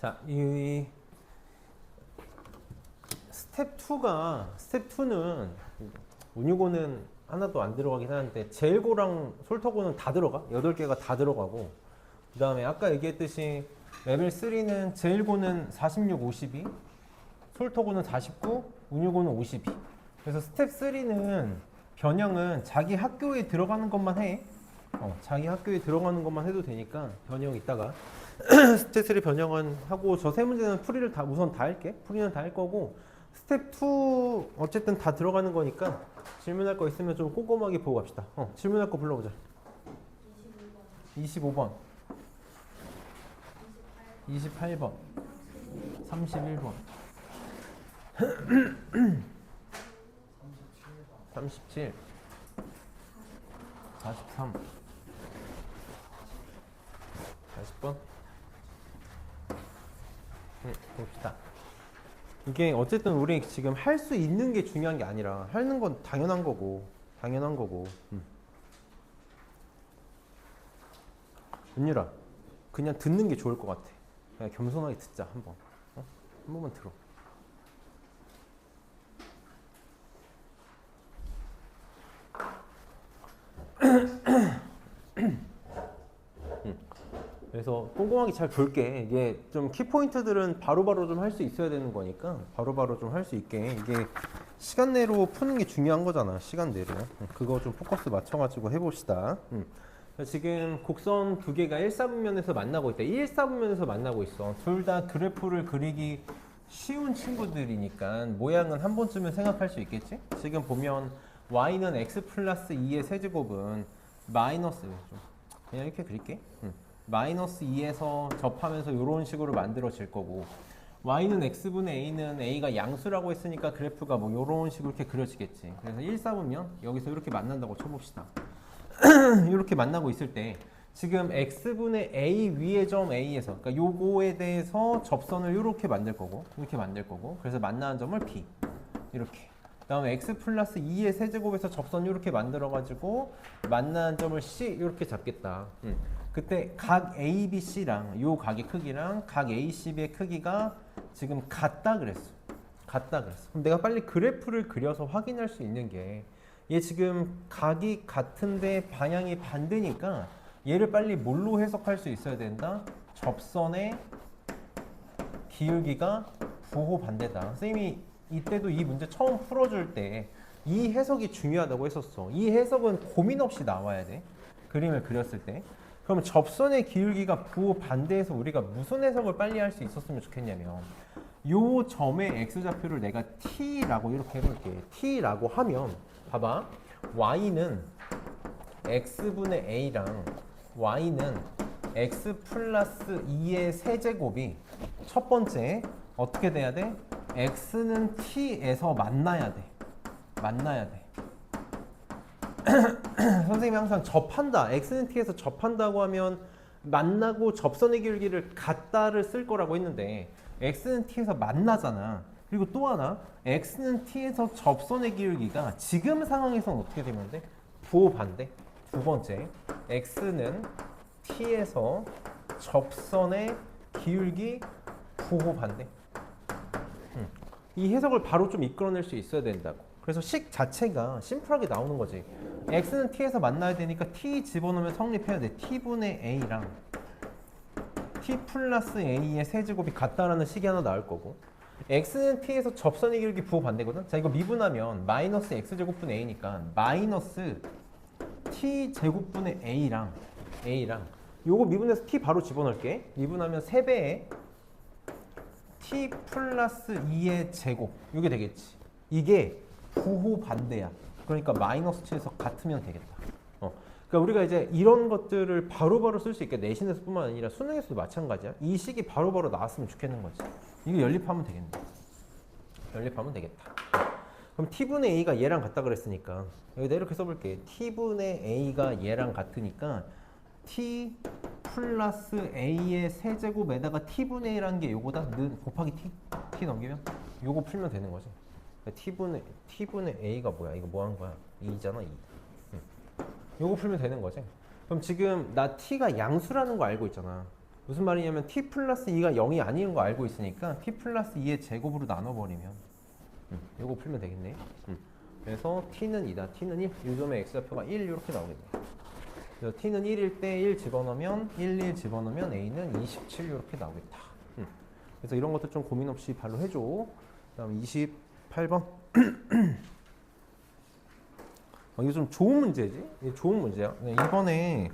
자, 이 스텝 2는 운유고는 하나도 안 들어가긴 하는데 제일고랑 솔터고는 다 들어가. 8개가 다 들어가고 그 다음에 아까 얘기했듯이 레벨 3는 제일고는 46, 52 솔터고는 49, 운유고는 52. 그래서 스텝 3는 변형은 자기 학교에 들어가는 것만 해. 자기 학교에 들어가는 것만 해도 되니까 변형 이따가 스텝 3 변형은 하고 저 세 문제는 풀이를 다 우선 다 할게. 풀이는 다 할 거고 스텝 2 어쨌든 다 들어가는 거니까 질문할 거 있으면 좀 꼼꼼하게 보고 갑시다. 질문할 거 불러보자. 25번 28번 31번 37 43 40번 봅시다. 이게 어쨌든 우리 지금 할 수 있는 게 중요한 게 아니라 하는 건 당연한 거고 은유라 그냥 듣는 게 좋을 것 같아. 그냥 겸손하게 듣자 한번. 한 번만 들어. 그래서 꼼꼼하게 잘 볼게. 이게 좀 키포인트들은 바로바로 좀 할 수 있어야 되는 거니까 바로바로 좀 할 수 있게 이게 시간 내로 푸는 게 중요한 거잖아. 시간 내로. 그거 좀 포커스 맞춰가지고 해봅시다. 지금 곡선 두 개가 1사분면에서 만나고 있다. 1사분면에서 만나고 있어. 둘 다 그래프를 그리기 쉬운 친구들이니까 모양은 한 번쯤은 생각할 수 있겠지? 지금 보면 y는 x 플러스 2의 세제곱은 마이너스 그냥 이렇게 그릴게. 마이너스 2에서 접하면서 이런 식으로 만들어질 거고 y는 x분의 a는 a가 양수라고 했으니까 그래프가 뭐 이런 식으로 이렇게 그려지겠지. 그래서 1사분면 여기서 이렇게 만난다고 쳐봅시다. 이렇게 만나고 있을 때 지금 x분의 a 위의 점 a에서 그러니까 요거에 대해서 접선을 이렇게 만들 거고 그래서 만나는 점을 p 이렇게 다음에 x 플러스 2의 세제곱에서 접선 이렇게 만들어 가지고 만나는 점을 c 이렇게 잡겠다. 그때 각 ABC랑 요 각의 크기랑 각 ACB의 크기가 지금 같다 그랬어. 그럼 내가 빨리 그래프를 그려서 확인할 수 있는 게 얘 지금 각이 같은데 방향이 반대니까 얘를 빨리 뭘로 해석할 수 있어야 된다? 접선의 기울기가 부호 반대다. 선생님이 이때도 이 문제 처음 풀어줄 때 이 해석이 중요하다고 했었어. 이 해석은 고민 없이 나와야 돼. 그림을 그렸을 때. 그럼 접선의 기울기가 부호 반대에서 우리가 무슨 해석을 빨리 할 수 있었으면 좋겠냐면 요 점의 x좌표를 내가 t라고 이렇게 해볼게. t라고 하면 봐봐. y는 x분의 a랑 y는 x 플러스 2의 세제곱이 첫 번째 어떻게 돼야 돼? x는 t에서 만나야 돼. 선생님이 항상 접한다. x는 t에서 접한다고 하면 만나고 접선의 기울기를 같다를 쓸 거라고 했는데 x는 t에서 만나잖아. 그리고 또 하나 x는 t에서 접선의 기울기가 지금 상황에서는 어떻게 되면 돼? 부호 반대. 두 번째 x는 t에서 접선의 기울기 부호 반대. 이 해석을 바로 좀 이끌어낼 수 있어야 된다고. 그래서 식 자체가 심플하게 나오는 거지. x는 t에서 만나야 되니까 t 집어넣으면 성립해야 돼. t분의 a랑 t 플러스 a의 세제곱이 같다라는 식이 하나 나올 거고 x는 t에서 접선의 기울기 부호 반대거든. 자 이거 미분하면 마이너스 x제곱분의 a니까 마이너스 t제곱분의 a랑 요거 미분해서 t 바로 집어넣을게. 미분하면 3배에 t 플러스 2의 제곱 이게 되겠지. 이게 부호 반대야. 그러니까 마이너스 7에서 같으면 되겠다. 그러니까 우리가 이제 이런 것들을 바로바로 쓸 수 있게 내신에서 뿐만 아니라 수능에서도 마찬가지야. 이 식이 바로바로 나왔으면 좋겠는 거지. 이거 연립하면 되겠네. 되겠다. 그럼 t분의 a가 얘랑 같다 그랬으니까 여기다 이렇게 써볼게. t분의 a가 얘랑 같으니까 t 플러스 a의 세제곱에다가 t분의 a라는 게 요거다. 곱하기 t 넘기면 요거 풀면 되는 거지. t분의 a가 뭐야? 이거 뭐 한 거야? 2잖아 2. 요거 풀면 되는 거지. 그럼 지금 나 t가 양수라는 거 알고 있잖아. 무슨 말이냐면 t 플러스 2가 0이 아닌 거 알고 있으니까 t 플러스 2의 제곱으로 나눠버리면 이거 풀면 되겠네. 그래서 t는 2다. t는 1. 요점의 x좌표가 1 이렇게 나오겠네. 그래서 t는 1일 때 1 집어넣으면 1 집어넣으면 a는 27 이렇게 나오겠다. 그래서 이런 것도 좀 고민 없이 발로 해줘. 그다음 28번. 이거 좀 좋은 문제지? 이게 좋은 문제야. 이번에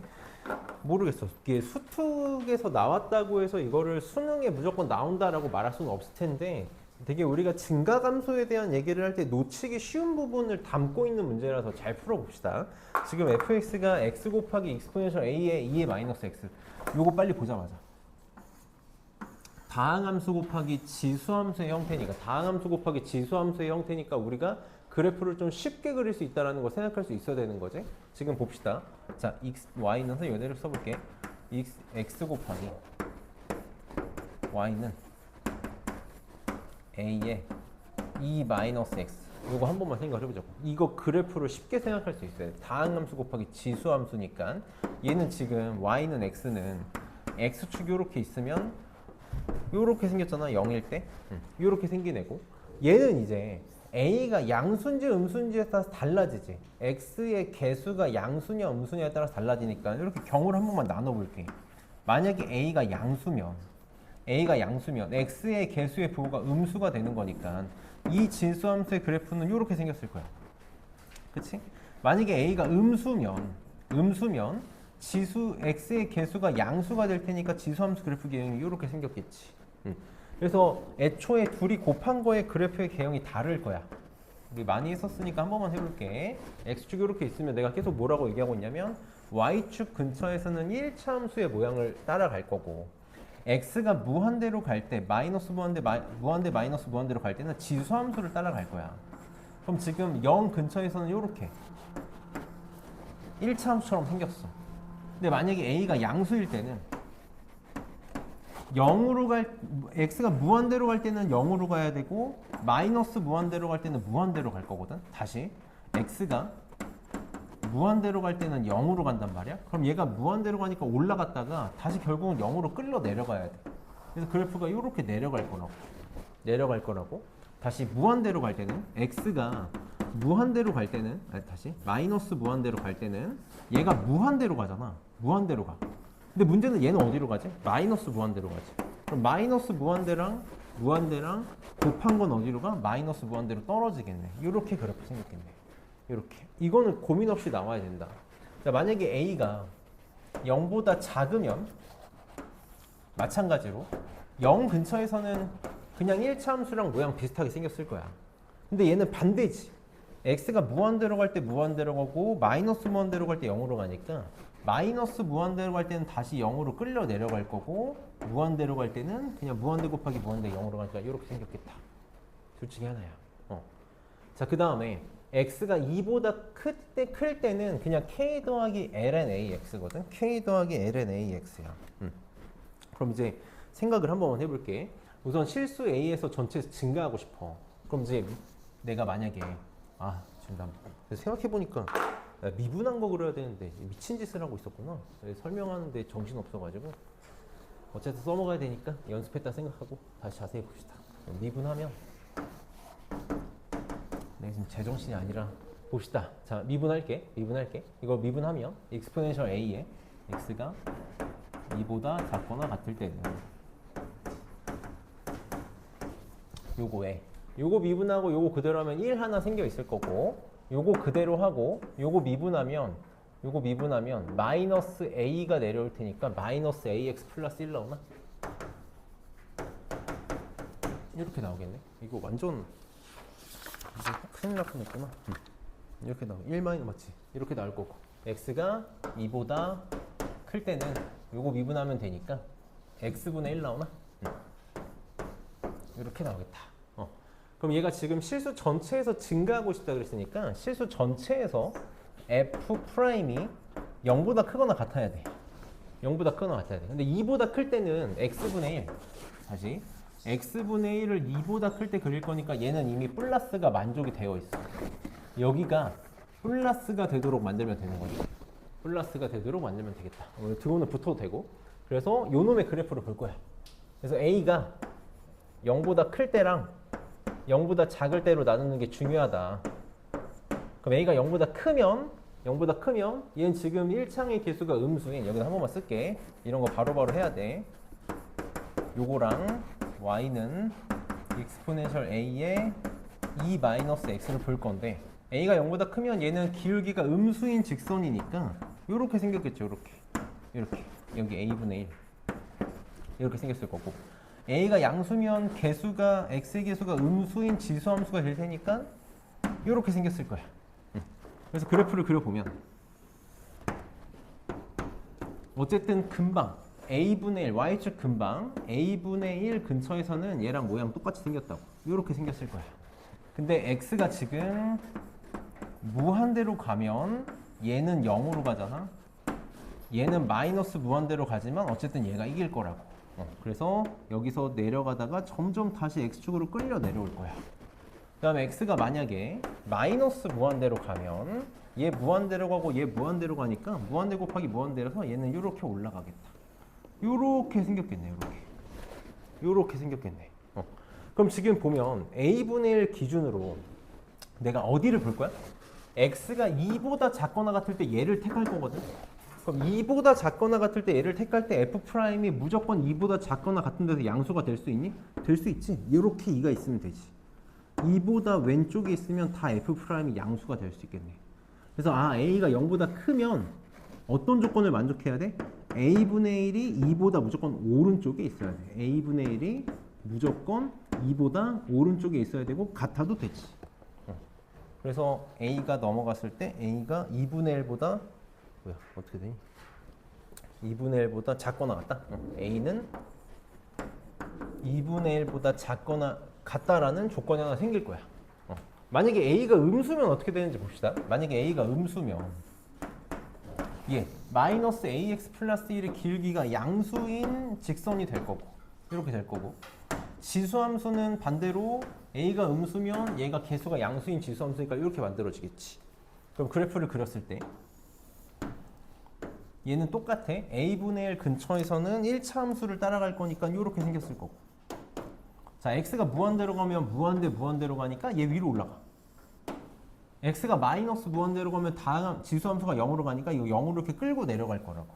모르겠어. 이게 수특에서 나왔다고 해서 이거를 수능에 무조건 나온다라고 말할 수는 없을 텐데 되게 우리가 증가감소에 대한 얘기를 할 때 놓치기 쉬운 부분을 담고 있는 문제라서 잘 풀어봅시다. 지금 fx가 x 곱하기 익스포넨셜 a의 2의 마이너스 x. 요거 빨리 보자마자. 다항함수 곱하기 지수함수의 형태니까 다항함수 곱하기 지수함수의 형태니까 우리가 그래프를 좀 쉽게 그릴 수 있다는 걸 생각할 수 있어야 되는 거지. 지금 봅시다. 자, x, y는 이대로 써볼게. x 곱하기 y는 a의 2 마이너스 x. 요거 한 번만 생각을 해보자고. 이거 그래프를 쉽게 생각할 수 있어요. 다항함수 곱하기 지수함수니까 얘는 지금 y는 x는 x축이 요렇게 있으면 요렇게 생겼잖아. 0일 때. 요렇게 생긴 애고 얘는 이제 a가 양수인지 음수인지에 따라서 달라지지. x의 개수가 양수냐 음수냐에 따라서 달라지니까 이렇게 경우를 한 번만 나눠볼게. 만약에 a가 양수면 x의 개수의 부호가 음수가 되는 거니까 이 진수함수의 그래프는 이렇게 생겼을 거야. 그치? 만약에 a가 음수면 지수 x의 개수가 양수가 될 테니까 지수함수 그래프 개형이 이렇게 생겼겠지. 그래서 애초에 둘이 곱한 거의 그래프의 개형이 다를 거야. 우리 많이 했었으니까 한 번만 해볼게. x축이 이렇게 있으면 내가 계속 뭐라고 얘기하고 있냐면 y축 근처에서는 1차 함수의 모양을 따라갈 거고 x가 무한대로 갈 때 마이너스 무한대 마이너스 무한대로 갈 때는 지수함수를 따라갈 거야. 그럼 지금 0 근처에서는 이렇게 1차 함수처럼 생겼어. 근데 만약에 a가 양수일 때는 0으로 x가 무한대로 갈 때는 0으로 가야 되고 마이너스 무한대로 갈 때는 무한대로 갈 거거든. 다시 x가 무한대로 갈 때는 0으로 간단 말이야. 그럼 얘가 무한대로 가니까 올라갔다가 다시 결국은 0으로 끌려 내려가야 돼. 그래서 그래프가 이렇게 내려갈 거라고. 다시 무한대로 갈 때는 x가 무한대로 갈 때는 다시 마이너스 무한대로 갈 때는 얘가 무한대로 가잖아. 무한대로 가. 근데 문제는 얘는 어디로 가지? 마이너스 무한대로 가지. 그럼 마이너스 무한대랑 곱한 건 어디로 가? 마이너스 무한대로 떨어지겠네. 이렇게 그래프 생겼겠네. 이렇게. 이거는 고민 없이 나와야 된다. 자, 만약에 a가 0보다 작으면 마찬가지로 0 근처에서는 그냥 1차 함수랑 모양 비슷하게 생겼을 거야. 근데 얘는 반대지. x가 무한대로 갈 때 무한대로 가고 마이너스 무한대로 갈 때 0으로 가니까 마이너스 무한대로 갈 때는 다시 0으로 끌려 내려갈 거고 무한대로 갈 때는 그냥 무한대 곱하기 무한대 0으로 가니까 이렇게 생겼겠다. 둘 중에 하나야. 자, 그 다음에 x가 2보다 클 때는 그냥 k 더하기 ln ax거든. k 더하기 ln ax야. 그럼 이제 생각을 한 번만 해볼게. 우선 실수 a에서 전체에서 증가하고 싶어. 그럼 이제 내가 만약에 지금 난 생각해보니까 미분한 거 그려야 되는데 미친 짓을 하고 있었구나. 설명하는데 정신 없어가지고 어쨌든 써먹어야 되니까 연습했다 생각하고 다시 자세히 봅시다. 미분하면 내가 지금 제정신이 아니라 봅시다. 자, 미분할게. 이거 미분하면 익스포넨셜 a에 x가 2보다 작거나 같을 때는 요거 미분하고 요거 그대로 하면 1 하나 생겨 있을 거고 요거 그대로 하고 요거 미분하면 마이너스 a가 내려올 테니까 마이너스 ax 플러스 1 나오나? 이렇게 나오겠네. 이거 완전 큰일 날 뻔했구나. 이렇게 나오 1 마이너스 맞지? 이렇게 나올 거고 x가 2보다 클 때는 요거 미분하면 되니까 x분의 1 나오나? 이렇게 나오겠다. 그럼 얘가 지금 실수 전체에서 증가하고 싶다 그랬으니까 실수 전체에서 f 프라임이 0보다 크거나 같아야 돼. 0보다 크거나 같아야 돼. 근데 2보다 클 때는 x분의 1. 다시 x분의 1을 2보다 클 때 그릴 거니까 얘는 이미 플러스가 만족이 되어 있어. 여기가 플러스가 되도록 만들면 되는 거지. 플러스가 되도록 만들면 되겠다. 등호는 붙어도 되고. 그래서 요 놈의 그래프를 볼 거야. 그래서 A가 0보다 클 때랑 0보다 작을 때로 나누는 게 중요하다. 그럼 A가 0보다 크면 얘는 지금 1창의 개수가 음수인, 여기다 한 번만 쓸게. 이런 거 바로바로 해야 돼. 요거랑 y는 exponential a의 e-x를 볼 건데, a가 0보다 크면 얘는 기울기가 음수인 직선이니까 요렇게 생겼겠죠. 요렇게 여기 a분의 1 이렇게 생겼을 거고, a가 양수면 개수가 x의 개수가 음수인 지수함수가 될 테니까 요렇게 생겼을 거야. 그래서 그래프를 그려보면 어쨌든 금방 a분의 1, y축 근방 a분의 1 근처에서는 얘랑 모양 똑같이 생겼다고. 이렇게 생겼을 거야. 근데 x가 지금 무한대로 가면 얘는 0으로 가잖아. 얘는 마이너스 무한대로 가지만 어쨌든 얘가 이길 거라고. 그래서 여기서 내려가다가 점점 다시 x축으로 끌려 내려올 거야. 그 다음에 x가 만약에 마이너스 무한대로 가면 얘 무한대로 가고 얘 무한대로 가니까 무한대 곱하기 무한대라서 얘는 이렇게 올라가겠다. 요렇게 생겼겠네. 요렇게 생겼겠네. 그럼 지금 보면 a분의 1 기준으로 내가 어디를 볼 거야? x가 2보다 작거나 같을 때 얘를 택할 거거든. 그럼 2보다 작거나 같을 때 얘를 택할 때 f'이 무조건 2보다 작거나 같은 데서 양수가 될 수 있니? 될 수 있지. 이렇게 2가 있으면 되지. 2보다 왼쪽에 있으면 다 f'이 양수가 될 수 있겠네. 그래서 a가 0보다 크면 어떤 조건을 만족해야 돼? a분의 1이 2보다 무조건 오른쪽에 있어야 돼. a분의 1이 무조건 2보다 오른쪽에 있어야 되고 같아도 되지. 그래서 a가 넘어갔을 때 a가 2분의 1보다 어떻게 되니? 2분의 1보다 작거나 같다? a는 2분의 1보다 작거나 같다라는 조건이 하나 생길 거야. 만약에 a가 음수면 어떻게 되는지 봅시다. 만약에 a가 음수면 마이너스 ax 플러스 1의 길기가 양수인 직선이 될 거고, 이렇게 될 거고, 지수함수는 반대로 a가 음수면 얘가 개수가 양수인 지수함수니까 이렇게 만들어지겠지. 그럼 그래프를 그렸을 때 얘는 똑같아. a분의 1 근처에서는 1차 함수를 따라갈 거니까 이렇게 생겼을 거고, 자, x가 무한대로 가면 무한대로 가니까 얘 위로 올라가. x가 마이너스 무한대로 가면 다음 지수함수가 0으로 가니까 이거 0으로 이렇게 끌고 내려갈 거라고.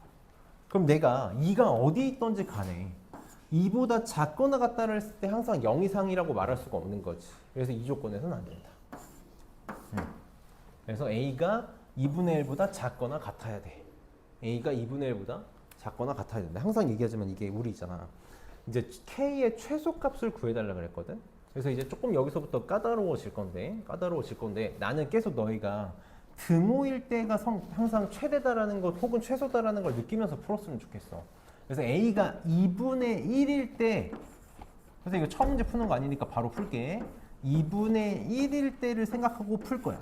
그럼 내가 2가 어디 있던지 간에 2보다 작거나 같다를 했을 때 항상 0 이상이라고 말할 수가 없는 거지. 그래서 이 조건에서는 안 된다. 그래서 a가 2분의 1보다 작거나 같아야 돼. a가 2분의 1보다 작거나 같아야 된다. 항상 얘기하지만 이게 우리잖아. 이제 k의 최소값을 구해달라 그랬거든. 그래서 이제 조금 여기서부터 까다로워질 건데 나는 계속 너희가 등호일 때가 항상 최대다라는 것 혹은 최소다라는 걸 느끼면서 풀었으면 좋겠어. 그래서 a가 2분의 1일 때, 그래서 이거 처음 문제 푸는 거 아니니까 바로 풀게. 2분의 1일 때를 생각하고 풀 거야.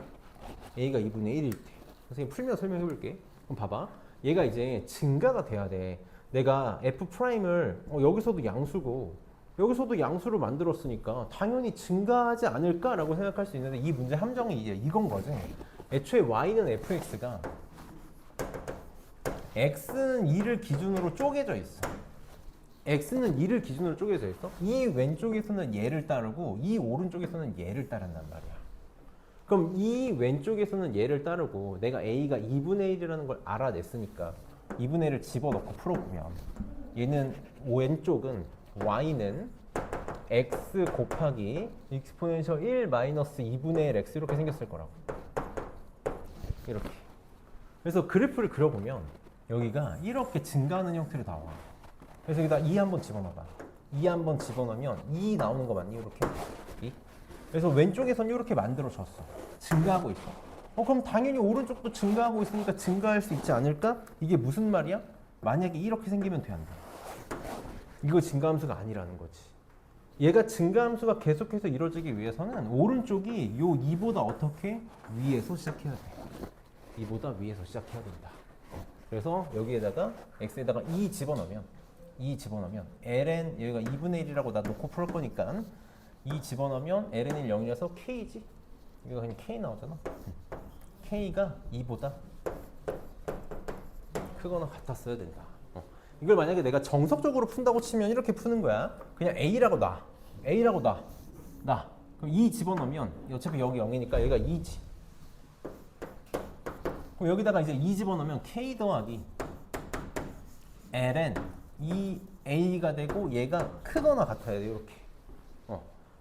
a가 2분의 1일 때. 선생님 풀면 설명해 볼게. 그럼 봐봐. 얘가 이제 증가가 돼야 돼. 내가 f'을 여기서도 양수고 여기서도 양수를 만들었으니까 당연히 증가하지 않을까라고 생각할 수 있는데, 이 문제 함정이 이제 이건 거지. 애초에 y는 fx가 x는 2를 기준으로 쪼개져 있어. x는 2를 기준으로 쪼개져 있어. 이 왼쪽에서는 얘를 따르고 이 오른쪽에서는 얘를 따른단 말이야. 그럼 이 왼쪽에서는 얘를 따르고 내가 a가 2분의 1이라는 걸 알아냈으니까 2분의 1을 집어넣고 풀어보면 얘는 왼쪽은 y는 x 곱하기 exponential 1 마이너스 2분의 1 x 이렇게 생겼을 거라고. 이렇게. 그래서 그래프를 그려보면 여기가 이렇게 증가하는 형태로 나와. 그래서 여기다 2 한번 집어넣어봐. 2 한번 집어넣으면 2 나오는 거 맞니? 이렇게. 2. 그래서 왼쪽에선 이렇게 만들어졌어. 증가하고 있어. 그럼 당연히 오른쪽도 증가하고 있으니까 증가할 수 있지 않을까? 이게 무슨 말이야? 만약에 이렇게 생기면 돼, 안 돼? 이거 증가함수가 아니라는 거지. 얘가 증가함수가 계속해서 이루어지기 위해서는 오른쪽이 요 2보다 어떻게? 위에서 시작해야 돼. 2보다 위에서 시작해야 된다. 그래서 여기에다가 x에다가 2 집어넣으면 ln, 여기가 2분의 1이라고 나 놓고 풀 거니까 2 집어넣으면 ln 1 0이라서 k지. 이거 그냥 k 나오잖아. k가 2보다 크거나 같았어야 된다. 이걸 만약에 내가 정석적으로 푼다고 치면 이렇게 푸는 거야. 그냥 A라고 놔. A라고 놔. 그럼 2 집어넣으면 어차피 여기 0이니까 여기가 2지. 그럼 여기다가 이제 2 집어넣으면 K 더하기 ln 이 A가 되고 얘가 크거나 같아야 돼. 이렇게.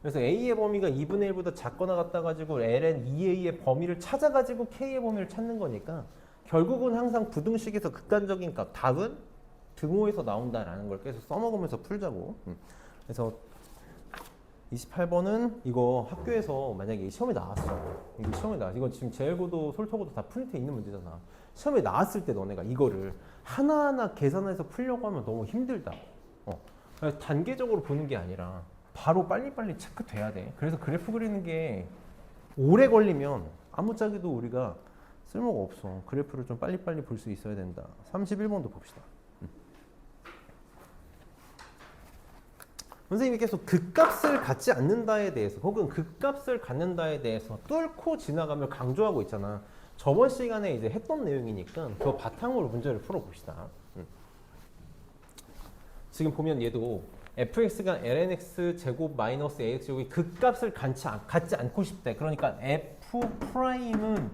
그래서 A의 범위가 2분의 1보다 작거나 같다 가지고 ln 2A의 범위를 찾아가지고 K의 범위를 찾는 거니까 결국은 항상 부등식에서 극단적인 값, 답은 등호에서 나온다라는 걸 계속 써먹으면서 풀자고. 그래서 28번은 이거 학교에서 만약에 시험에 나왔어. 이거 시험에 나왔어. 이건 지금 제일고도, 솔터고도 다 프린트에 있는 문제잖아. 시험에 나왔을 때 너네가 이거를 하나하나 계산해서 풀려고 하면 너무 힘들다. 그래서 단계적으로 보는 게 아니라 바로 빨리빨리 체크돼야 돼. 그래서 그래프 그리는 게 오래 걸리면 아무짝에도 우리가 쓸모가 없어. 그래프를 좀 빨리빨리 볼 수 있어야 된다. 31번도 봅시다. 선생님이 계속 극값을 갖지 않는다에 대해서 혹은 극값을 갖는다에 대해서 뚫고 지나가며 강조하고 있잖아. 저번 시간에 이제 했던 내용이니까 그 바탕으로 문제를 풀어봅시다. 지금 보면 얘도 fx가 lnx 제곱 마이너스 ax 제곱이 극값을 갖지 않고 싶대. 그러니까 f'은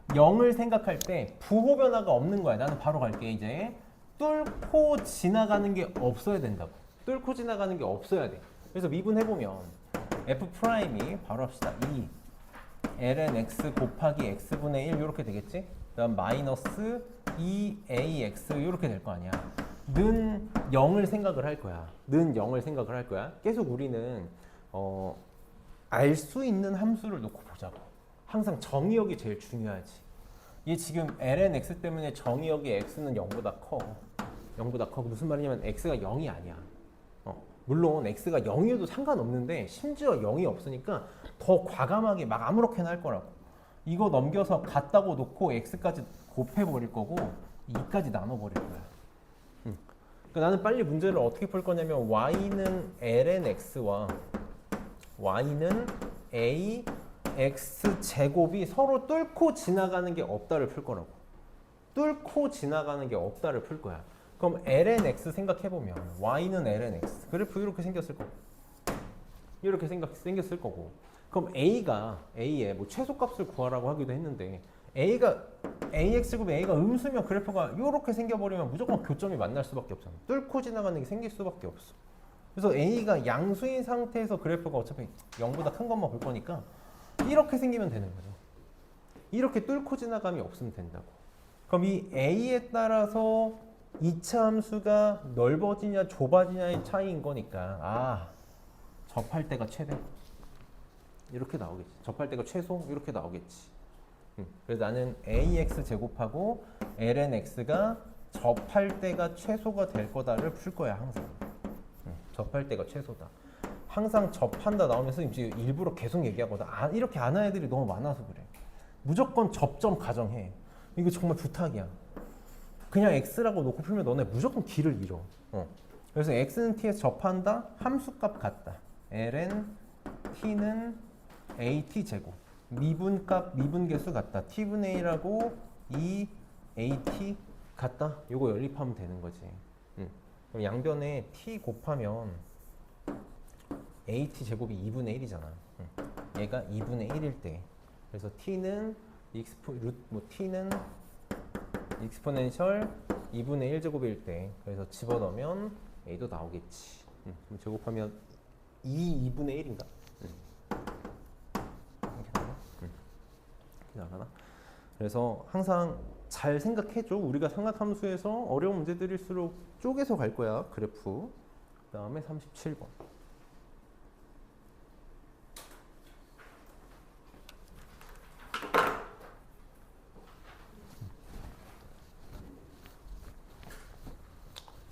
0을 생각할 때 부호 변화가 없는 거야. 나는 바로 갈게. 이제 뚫고 지나가는 게 없어야 된다고. 뚫고 지나가는 게 없어야 돼. 그래서 미분해보면 f'이 바로 합시다. 2 ln x 곱하기 x분의 1 이렇게 되겠지? 그 다음 마이너스 2ax 이렇게 될 거 아니야. 는 0을 생각을 할 거야. 는 0을 생각을 할 거야. 계속 우리는 알 수 있는 함수를 놓고 보자고. 항상 정의역이 제일 중요하지. 얘 지금 ln x 때문에 정의역이 x는 0보다 커. 0보다 커. 무슨 말이냐면 x가 0이 아니야. 물론 x가 0이어도 상관없는데 심지어 0이 없으니까 더 과감하게 막 아무렇게나 할 거라고. 이거 넘겨서 같다고 놓고 x까지 곱해버릴 거고 2까지 나눠버릴 거야. 그러니까 나는 빨리 문제를 어떻게 풀 거냐면 y는 ln x와 y는 a x 제곱이 서로 뚫고 지나가는 게 없다를 풀 거라고. 뚫고 지나가는 게 없다를 풀 거야. 그럼 ln x 생각해보면 y는 ln x 그래프 이렇게 생겼을 거고 이렇게 생겼을 거고 그럼 a의 뭐 최소값을 구하라고 하기도 했는데 a가 ax제곱 a가 음수면 그래프가 이렇게 생겨버리면 무조건 교점이 만날 수밖에 없잖아. 뚫고 지나가는 게 생길 수밖에 없어. 그래서 a가 양수인 상태에서 그래프가 어차피 0보다 큰 것만 볼 거니까 이렇게 생기면 되는 거죠. 이렇게 뚫고 지나감이 없으면 된다고. 그럼 이 a에 따라서 2차 함수가 넓어지냐 좁아지냐의 차이인 거니까 접할 때가 최대 이렇게 나오겠지. 접할 때가 최소 이렇게 나오겠지. 그래서 나는 ax 제곱하고 ln x가 접할 때가 최소가 될 거다를 풀 거야 항상. 접할 때가 최소다. 항상 접한다 나오면서 이제 일부러 계속 얘기하거든. 이렇게 안 하는 애들이 너무 많아서 그래. 무조건 접점 가정해. 이거 정말 부탁이야. 그냥 x라고 놓고 풀면 너네 무조건 길을 잃어. 그래서 x는 t에서 접한다. 함수값 같다. ln t는 at 제곱. 미분값 미분계수 같다. t분의 1하고 2at 같다. 요거 연립하면 되는 거지. 그럼 양변에 t 곱하면 at 제곱이 2분의 1이잖아. 얘가 2분의 1일 때. 그래서 t는 t는 익스포넨셜 2분의 1제곱일 때. 그래서 집어넣으면 a도 나오겠지. 그럼 제곱하면 2분의 1인가? 이렇게 나오나? 이렇게 나가나? 그래서 항상 잘 생각해줘. 우리가 삼각함수에서 어려운 문제들일수록 쪼개서 갈 거야. 그래프. 그 다음에 37번.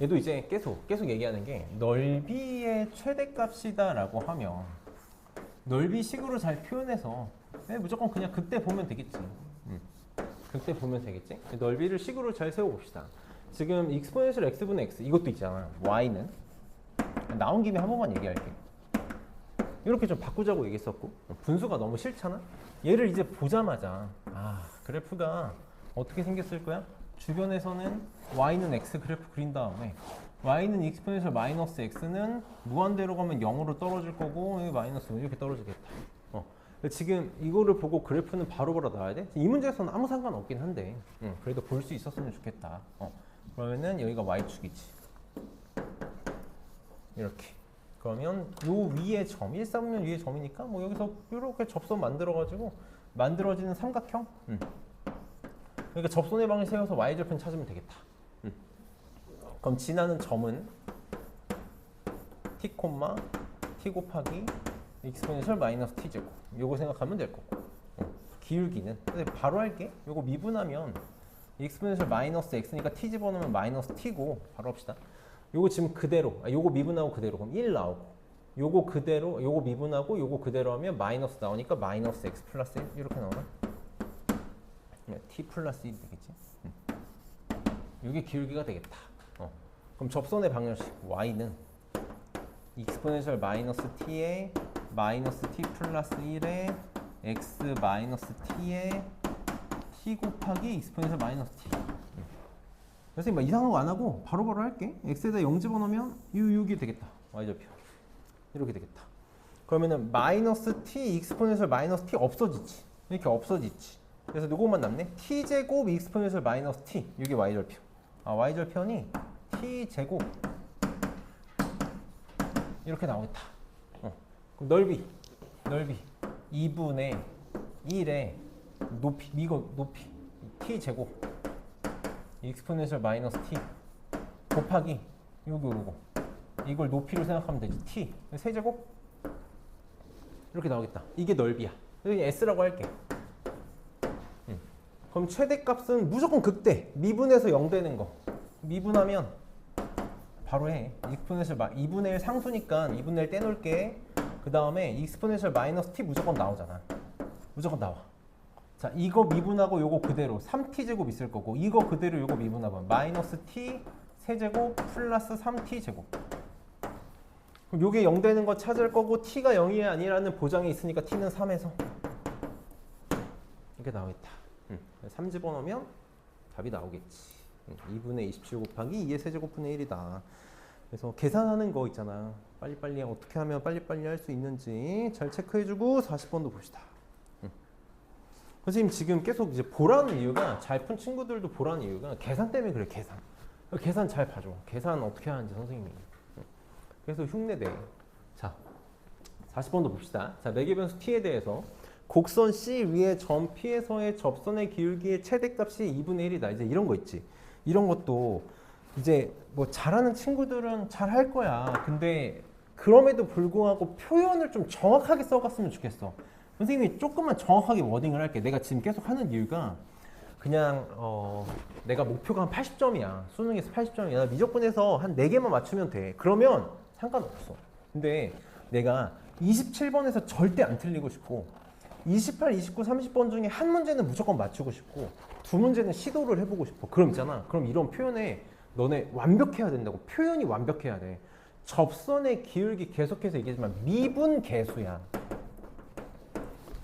얘도 이제 계속 얘기하는 게 넓이의 최대값이다 라고 하면 넓이식으로 잘 표현해서 무조건 그냥 그때 보면 되겠지. 그때 보면 되겠지. 넓이를 식으로 잘 세워봅시다. 지금 익스포넨셜 x분의 x 이것도 있잖아. y는 나온 김에 한 번만 얘기할게. 이렇게 좀 바꾸자고 얘기했었고 분수가 너무 싫잖아. 얘를 이제 보자마자 그래프가 어떻게 생겼을 거야? 주변에서는 y는 x 그래프 그린 다음에 y는 익스포넨셜 마이너스 x는 무한대로 가면 0으로 떨어질 거고 여기 마이너스 이렇게 떨어지겠다. 지금 이거를 보고 그래프는 바로바로 나와야 돼? 이 문제에서는 아무 상관없긴 한데 그래도 볼 수 있었으면 좋겠다. 그러면은 여기가 y축이지. 이렇게. 그러면 요 위에 점, 1,4분면 위에 점이니까 뭐 여기서 이렇게 접선 만들어가지고 만들어지는 삼각형? 그러니까 접선의 방을 세워서 y절편 찾으면 되겠다. 그럼 지나는 점은 t, t 곱하기 익스포넨셜 마이너스 t제곱. 요거 생각하면 될 거고. 기울기는 근데 바로 할게. 요거 미분하면 익스포넨셜 마이너스 x니까 t 집어넣으면 마이너스 t고 바로 합시다. 요거 지금 그대로 요거 미분하고 그대로 그럼 1 나오고 요거 그대로 요거 미분하고 요거 그대로 하면 마이너스 나오니까 마이너스 x 플러스 1 이렇게 나오나? t 플러스 1이 되겠지? 요게 기울기가 되겠다. 그럼 접선의 방정식 y는 익스포넨셜 마이너스 t에 마이너스 t 플러스 1에 x 마이너스 t에 t 곱하기 익스포넨셜 마이너스 t. 선생님 막 이상한 거 안 하고 바로바로 할게. x에다 0 집어넣으면 6이 되겠다. y절표 이렇게 되겠다. 그러면은 마이너스 t 익스포넨셜 마이너스 t 없어지지. 이렇게 없어지지. 그래서 요것만 남네. t 제곱 익스포넨셜 마이너스 t 이게 y절표. y절편이 t 제곱 이렇게 나오겠다. 그럼 넓이 2분의 1의 높이 이거 높이 t 제곱 익스포넨셜 마이너스 t 곱하기 요거 이걸 높이로 생각하면 되지. t 세제곱 이렇게 나오겠다. 이게 넓이야. 여기 s라고 할게. 그럼 최대값은 무조건 극대. 미분해서 0 되는 거. 미분하면 바로 해. 익스포넨셜 2분의 1 상수니까 2분의 1 떼놓을게. 그 다음에 익스포넨셜 마이너스 t 무조건 나오잖아. 무조건 나와. 자, 이거 미분하고 요거 그대로 3t 제곱 있을 거고 이거 그대로 요거 미분하면 마이너스 t 세제곱 플러스 3t 제곱. 그럼 요게 0 되는 거 찾을 거고 t가 0이 아니라는 보장이 있으니까 t는 3에서 이렇게 나오겠다. 3 집어넣으면 답이 나오겠지. 2분의 27 곱하기 2의 세제곱분의 1이다. 그래서 계산하는 거 있잖아. 빨리빨리 어떻게 하면 빨리빨리 할 수 있는지 잘 체크해주고 40번도 봅시다. 선생님 지금 계속 이제 보라는 이유가 잘 푼 친구들도 보라는 이유가 계산 때문에 그래. 계산 잘 봐줘. 계산 어떻게 하는지 선생님이. 그래서 흉내내. 자, 40번도 봅시다. 자, 매개변수 t에 대해서 곡선 C 위에 점 P에서의 접선의 기울기의 최대값이 2분의 1이다. 이제 이런 거 있지. 이런 것도 이제 뭐 잘하는 친구들은 잘 할 거야. 근데 그럼에도 불구하고 표현을 좀 정확하게 써갔으면 좋겠어. 선생님이 조금만 정확하게 워딩을 할게. 내가 지금 계속 하는 이유가 그냥 내가 목표가 한 80점이야. 수능에서 80점이야. 미적분에서 한 4개만 맞추면 돼. 그러면 상관없어. 근데 내가 27번에서 절대 안 틀리고 싶고 28, 29, 30번 중에 한 문제는 무조건 맞추고 싶고 두 문제는 시도를 해보고 싶어. 그럼 있잖아. 그럼 이런 표현에 너네 완벽해야 된다고. 표현이 완벽해야 돼. 접선의 기울기 계속해서 얘기하지만 미분계수야.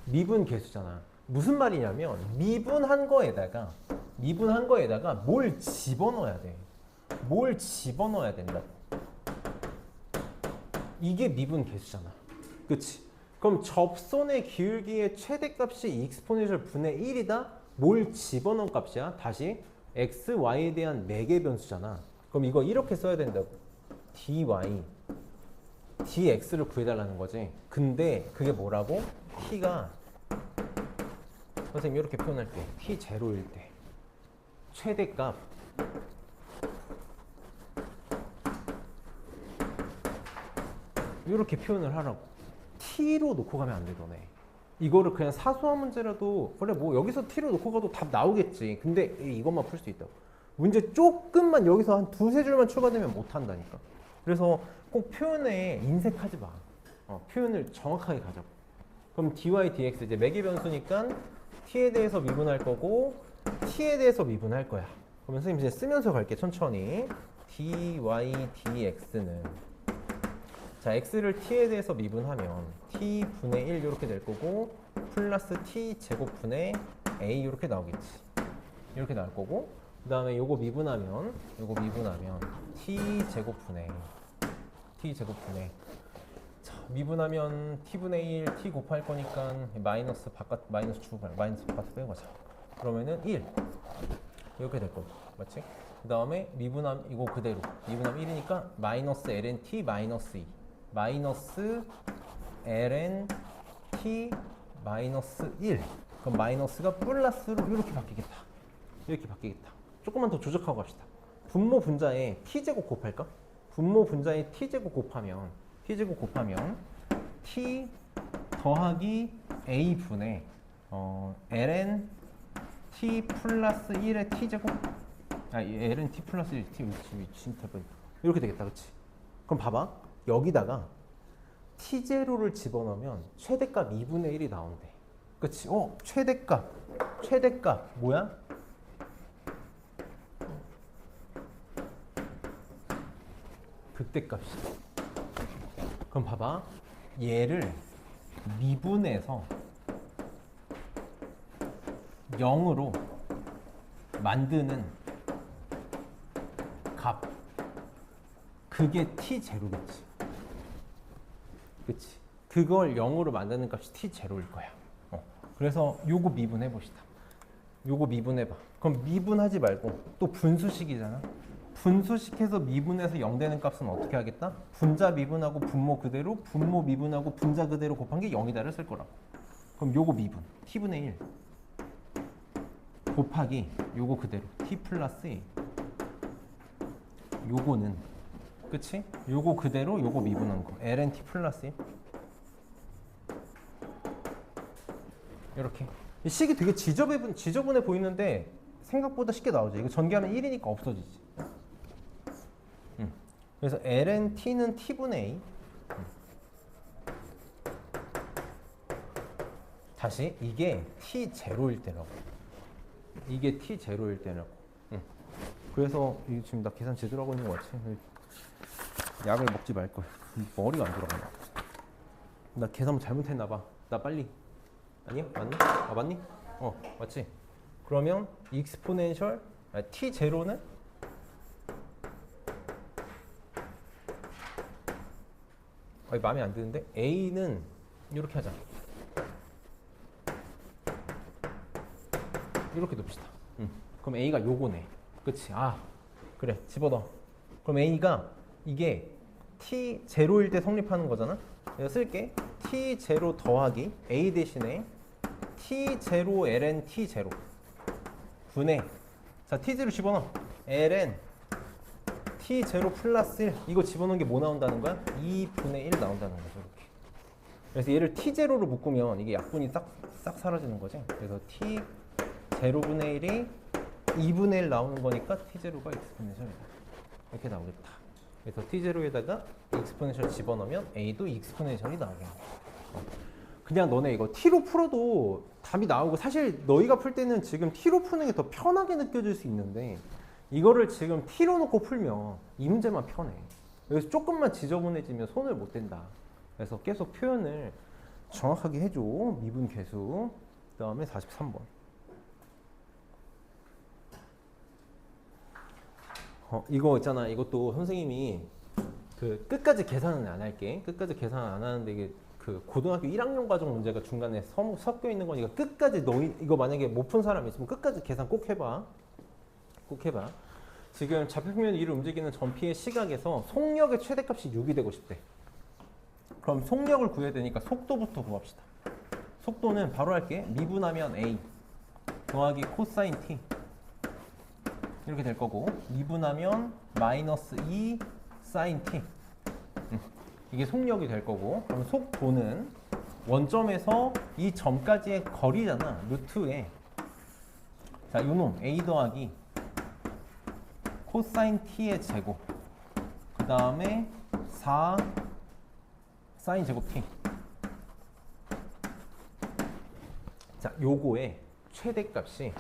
미분계수잖아. 무슨 말이냐면 미분한 거에다가 뭘 집어넣어야 돼. 뭘 집어넣어야 된다고. 이게 미분계수잖아. 그치? 그럼 접선의 기울기의 최대값이 익스포넨셜 분의 1이다? 뭘 집어넣은 값이야? 다시 x, y에 대한 매개변수잖아. 그럼 이거 이렇게 써야 된다고. dy, dx를 구해달라는 거지. 근데 그게 뭐라고? t가 선생님 이렇게 표현할게. t 제로일 때 최대값 이렇게 표현을 하라고. t로 놓고 가면 안 돼, 너네. 이거를 그냥 사소한 문제라도 그래 뭐 여기서 t로 놓고 가도 답 나오겠지. 근데 이것만 풀 수 있다고. 문제 조금만 여기서 한 두세 줄만 추가되면 못 한다니까. 그래서 꼭 표현에 인색하지 마. 표현을 정확하게 가자고. 그럼 dy, dx 이제 매개변수니까 t에 대해서 미분할 거고 t에 대해서 미분할 거야. 그러면 선생님 이제 쓰면서 갈게 천천히. dy, dx는 자, x를 t에 대해서 미분하면 t분의 1 이렇게 될 거고 플러스 t 제곱분의 a 이렇게 나오겠지. 이렇게 나올 거고 그 다음에 요거 미분하면 t제곱분의 자, 미분하면 t분의 1 t 곱할 거니까 마이너스 주고 마이너스 바깥 빼는 거죠. 그러면은 1 이렇게 될 거고, 맞지? 그 다음에 미분하면 이거 그대로 미분하면 1이니까 마이너스 ln t 마이너스 2 마이너스 ln t 마이너스 1. 그럼 마이너스가 플러스로 이렇게 바뀌겠다. 조금만 더 조작하고 갑시다. 분모 분자에 t제곱 곱할까? 분모 분자에 t제곱 곱하면 t 더하기 a분의 ln t 플러스 1의 t제곱 ln t 플러스 1 t 진짜 이렇게 되겠다. 그치? 그럼 봐봐. 여기다가 t제로를 집어넣으면 최대값 2분의 1이 나온대. 그치? 최대값 뭐야? 극대값이야. 그럼 봐봐. 얘를 미분해서 0으로 만드는 값. 그게 t제로겠지. 그치? 그걸 0으로 만드는 값이 t제로일 거야. 그래서 요거 미분해 봅시다. 요거 미분해봐. 그럼 미분하지 말고 또 분수식이잖아. 분수식해서 미분해서 0 되는 값은 어떻게 하겠다? 분자 미분하고 분모 그대로, 분모 미분하고 분자 그대로 곱한 게 0이다를 쓸 거라고. 그럼 요거 미분, t분의 1 곱하기 요거 그대로, t 플러스 1. 요거는, 그치? 요거 그대로 요거 미분한 거, ln t 플러스 1. 이렇게. 이 식이 되게 지저분해 보이는데 생각보다 쉽게 나오죠. 이거 전개하면 1이니까 없어지지. 그래서 ln t는 t분의 a. 다시 이게 t0일 때라고. 이게 t0일 때라고. 그래서 지금 나 계산 제대로 하고 있는 거 같지? 약을 먹지 말 거야. 머리가 안 돌아가나. 나 계산 잘못했나 봐. 나 빨리. 아니야? 맞니? 아, 맞니? 맞지? 그러면 익스포넨셜 t0는 마음에 안 드는데 a는 이렇게 하자. 이렇게 둡시다. 그럼 a가 요거네. 그치? 그래. 집어넣어. 그럼 a가 이게 t0일 때 성립하는 거잖아. 내가 쓸게. t0 더하기 a 대신에 t0 ln t0 분의, 자 t0 집어넣어. ln t0 플러스 1. 이거 집어넣은 게 뭐 나온다는 거야? 2분의 1 나온다는 거죠. 이렇게. 그래서 얘를 t0로 묶으면 이게 약분이 싹 사라지는 거지. 그래서 t0분의 1이 2분의 1 나오는 거니까 t0가 익스포넨셜이다. 이렇게 나오겠다. 그래서 t0에다가 익스포넨셜 집어넣으면 a도 익스포넨셜이 나오겠네. 그냥 너네 이거 t로 풀어도 답이 나오고, 사실 너희가 풀 때는 지금 t로 푸는 게 더 편하게 느껴질 수 있는데 이거를 지금 t로 놓고 풀면 이 문제만 편해. 여기서 조금만 지저분해지면 손을 못 댄다. 그래서 계속 표현을 정확하게 해줘. 미분 계수. 그 다음에 43번. 이거 있잖아. 이것도 선생님이 끝까지 계산은 안 할게. 끝까지 계산 안 하는데 이게 고등학교 1학년 과정 문제가 중간에 섞여 있는 거니까 끝까지 너희 이거 만약에 못 푼 사람 있으면 끝까지 계산 꼭 해봐. 지금 좌표평면 위를 움직이는 전피의 시각에서 속력의 최대값이 6이 되고 싶대. 그럼 속력을 구해야 되니까 속도부터 구합시다. 속도는 바로 할게. 미분하면 a 더하기 코사인 t 이렇게 될 거고, 미분하면 마이너스 2 사인 t. 이게 속력이 될 거고, 그럼 속도는 원점에서 이 점까지의 거리잖아. 루트에. 자, 요놈 a 더하기 코사인 t의 제곱, 그 다음에 4 사인 제곱 t. 자, 요거의 최대값이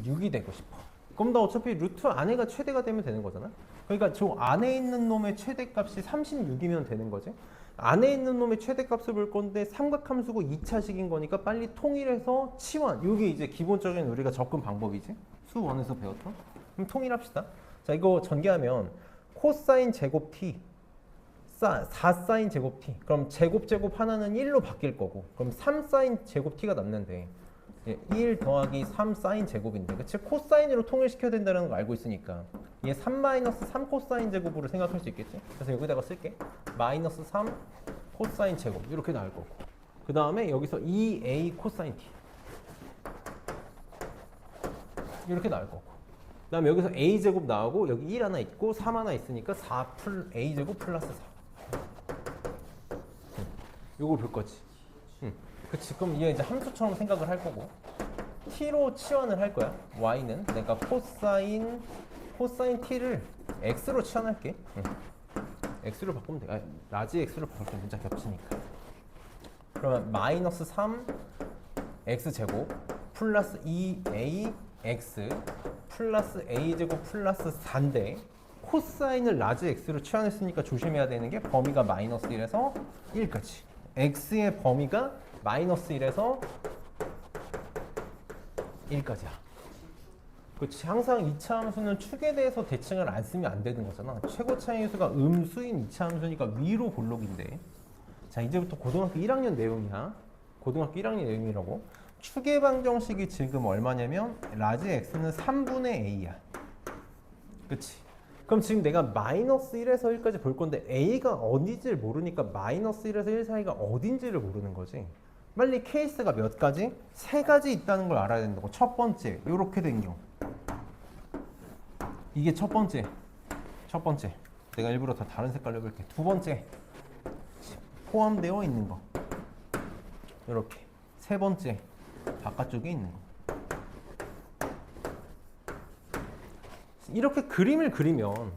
6이 되고 싶어. 그럼 나 어차피 루트 안에가 최대가 되면 되는 거잖아. 그러니까 저 안에 있는 놈의 최대값이 36이면 되는 거지. 안에 있는 놈의 최대값을 볼 건데 삼각함수고 2차식인 거니까 빨리 통일해서 치환. 이게 이제 기본적인 우리가 접근 방법이지. 수 1에서 배웠던. 그럼 통일합시다. 자, 이거 전개하면 코사인 제곱 t 4사인 제곱 t. 그럼 제곱 하나는 1로 바뀔 거고. 그럼 3사인 제곱 t가 남는데 1 더하기 3사인 제곱인데, 그치? 코사인으로 통일시켜야 된다는 거 알고 있으니까 얘 3 마이너스 3 코사인 제곱으로 생각할 수 있겠지? 그래서 여기다가 쓸게. 마이너스 3 코사인 제곱 이렇게 나올 거고, 그 다음에 여기서 2a 코사인 t 이렇게 나올 거고, 그 다음에 여기서 a 제곱 나오고 여기 1 하나 있고 3 하나 있으니까 4 a 제곱 플러스 4. 요걸 볼 거지. 그치. 그럼 얘 이제 함수처럼 생각을 할 거고, t로 치환을 할 거야. y는 내가 코사인 t를 x로 치환할게. x로 바꾸면 돼. 라지 x로 바꿀게. 문자 겹치니까. 그러면 마이너스 3 x 제곱 플러스 2a x 플러스 a 제곱 플러스 4인데, 코사인을 라지 x로 치환했으니까 조심해야 되는 게 범위가 마이너스 1에서 1까지. x의 범위가 마이너스 1에서 1까지야. 그렇지. 항상 2차 함수는 축에 대해서 대칭을 안 쓰면 안 되는 거잖아. 최고 차이수가 음수인 2차 함수니까 위로 볼록인데. 자, 이제부터 고등학교 1학년 내용이야. 고등학교 1학년 내용이라고. 축의 방정식이 지금 얼마냐면 라지 x는 3분의 a야. 그치? 그럼 지금 내가 마이너스 1에서 1까지 볼 건데 a가 어디지를 모르니까 마이너스 1에서 1 사이가 어딘지를 모르는 거지. 빨리 케이스가 몇 가지? 3가지 있다는 걸 알아야 된다고. 첫 번째, 요렇게 된 경우. 이게 첫 번째. 내가 일부러 다 다른 색깔로 해볼게. 두 번째, 포함되어 있는 거. 요렇게. 세 번째, 바깥쪽에 있는 거. 이렇게 그림을 그리면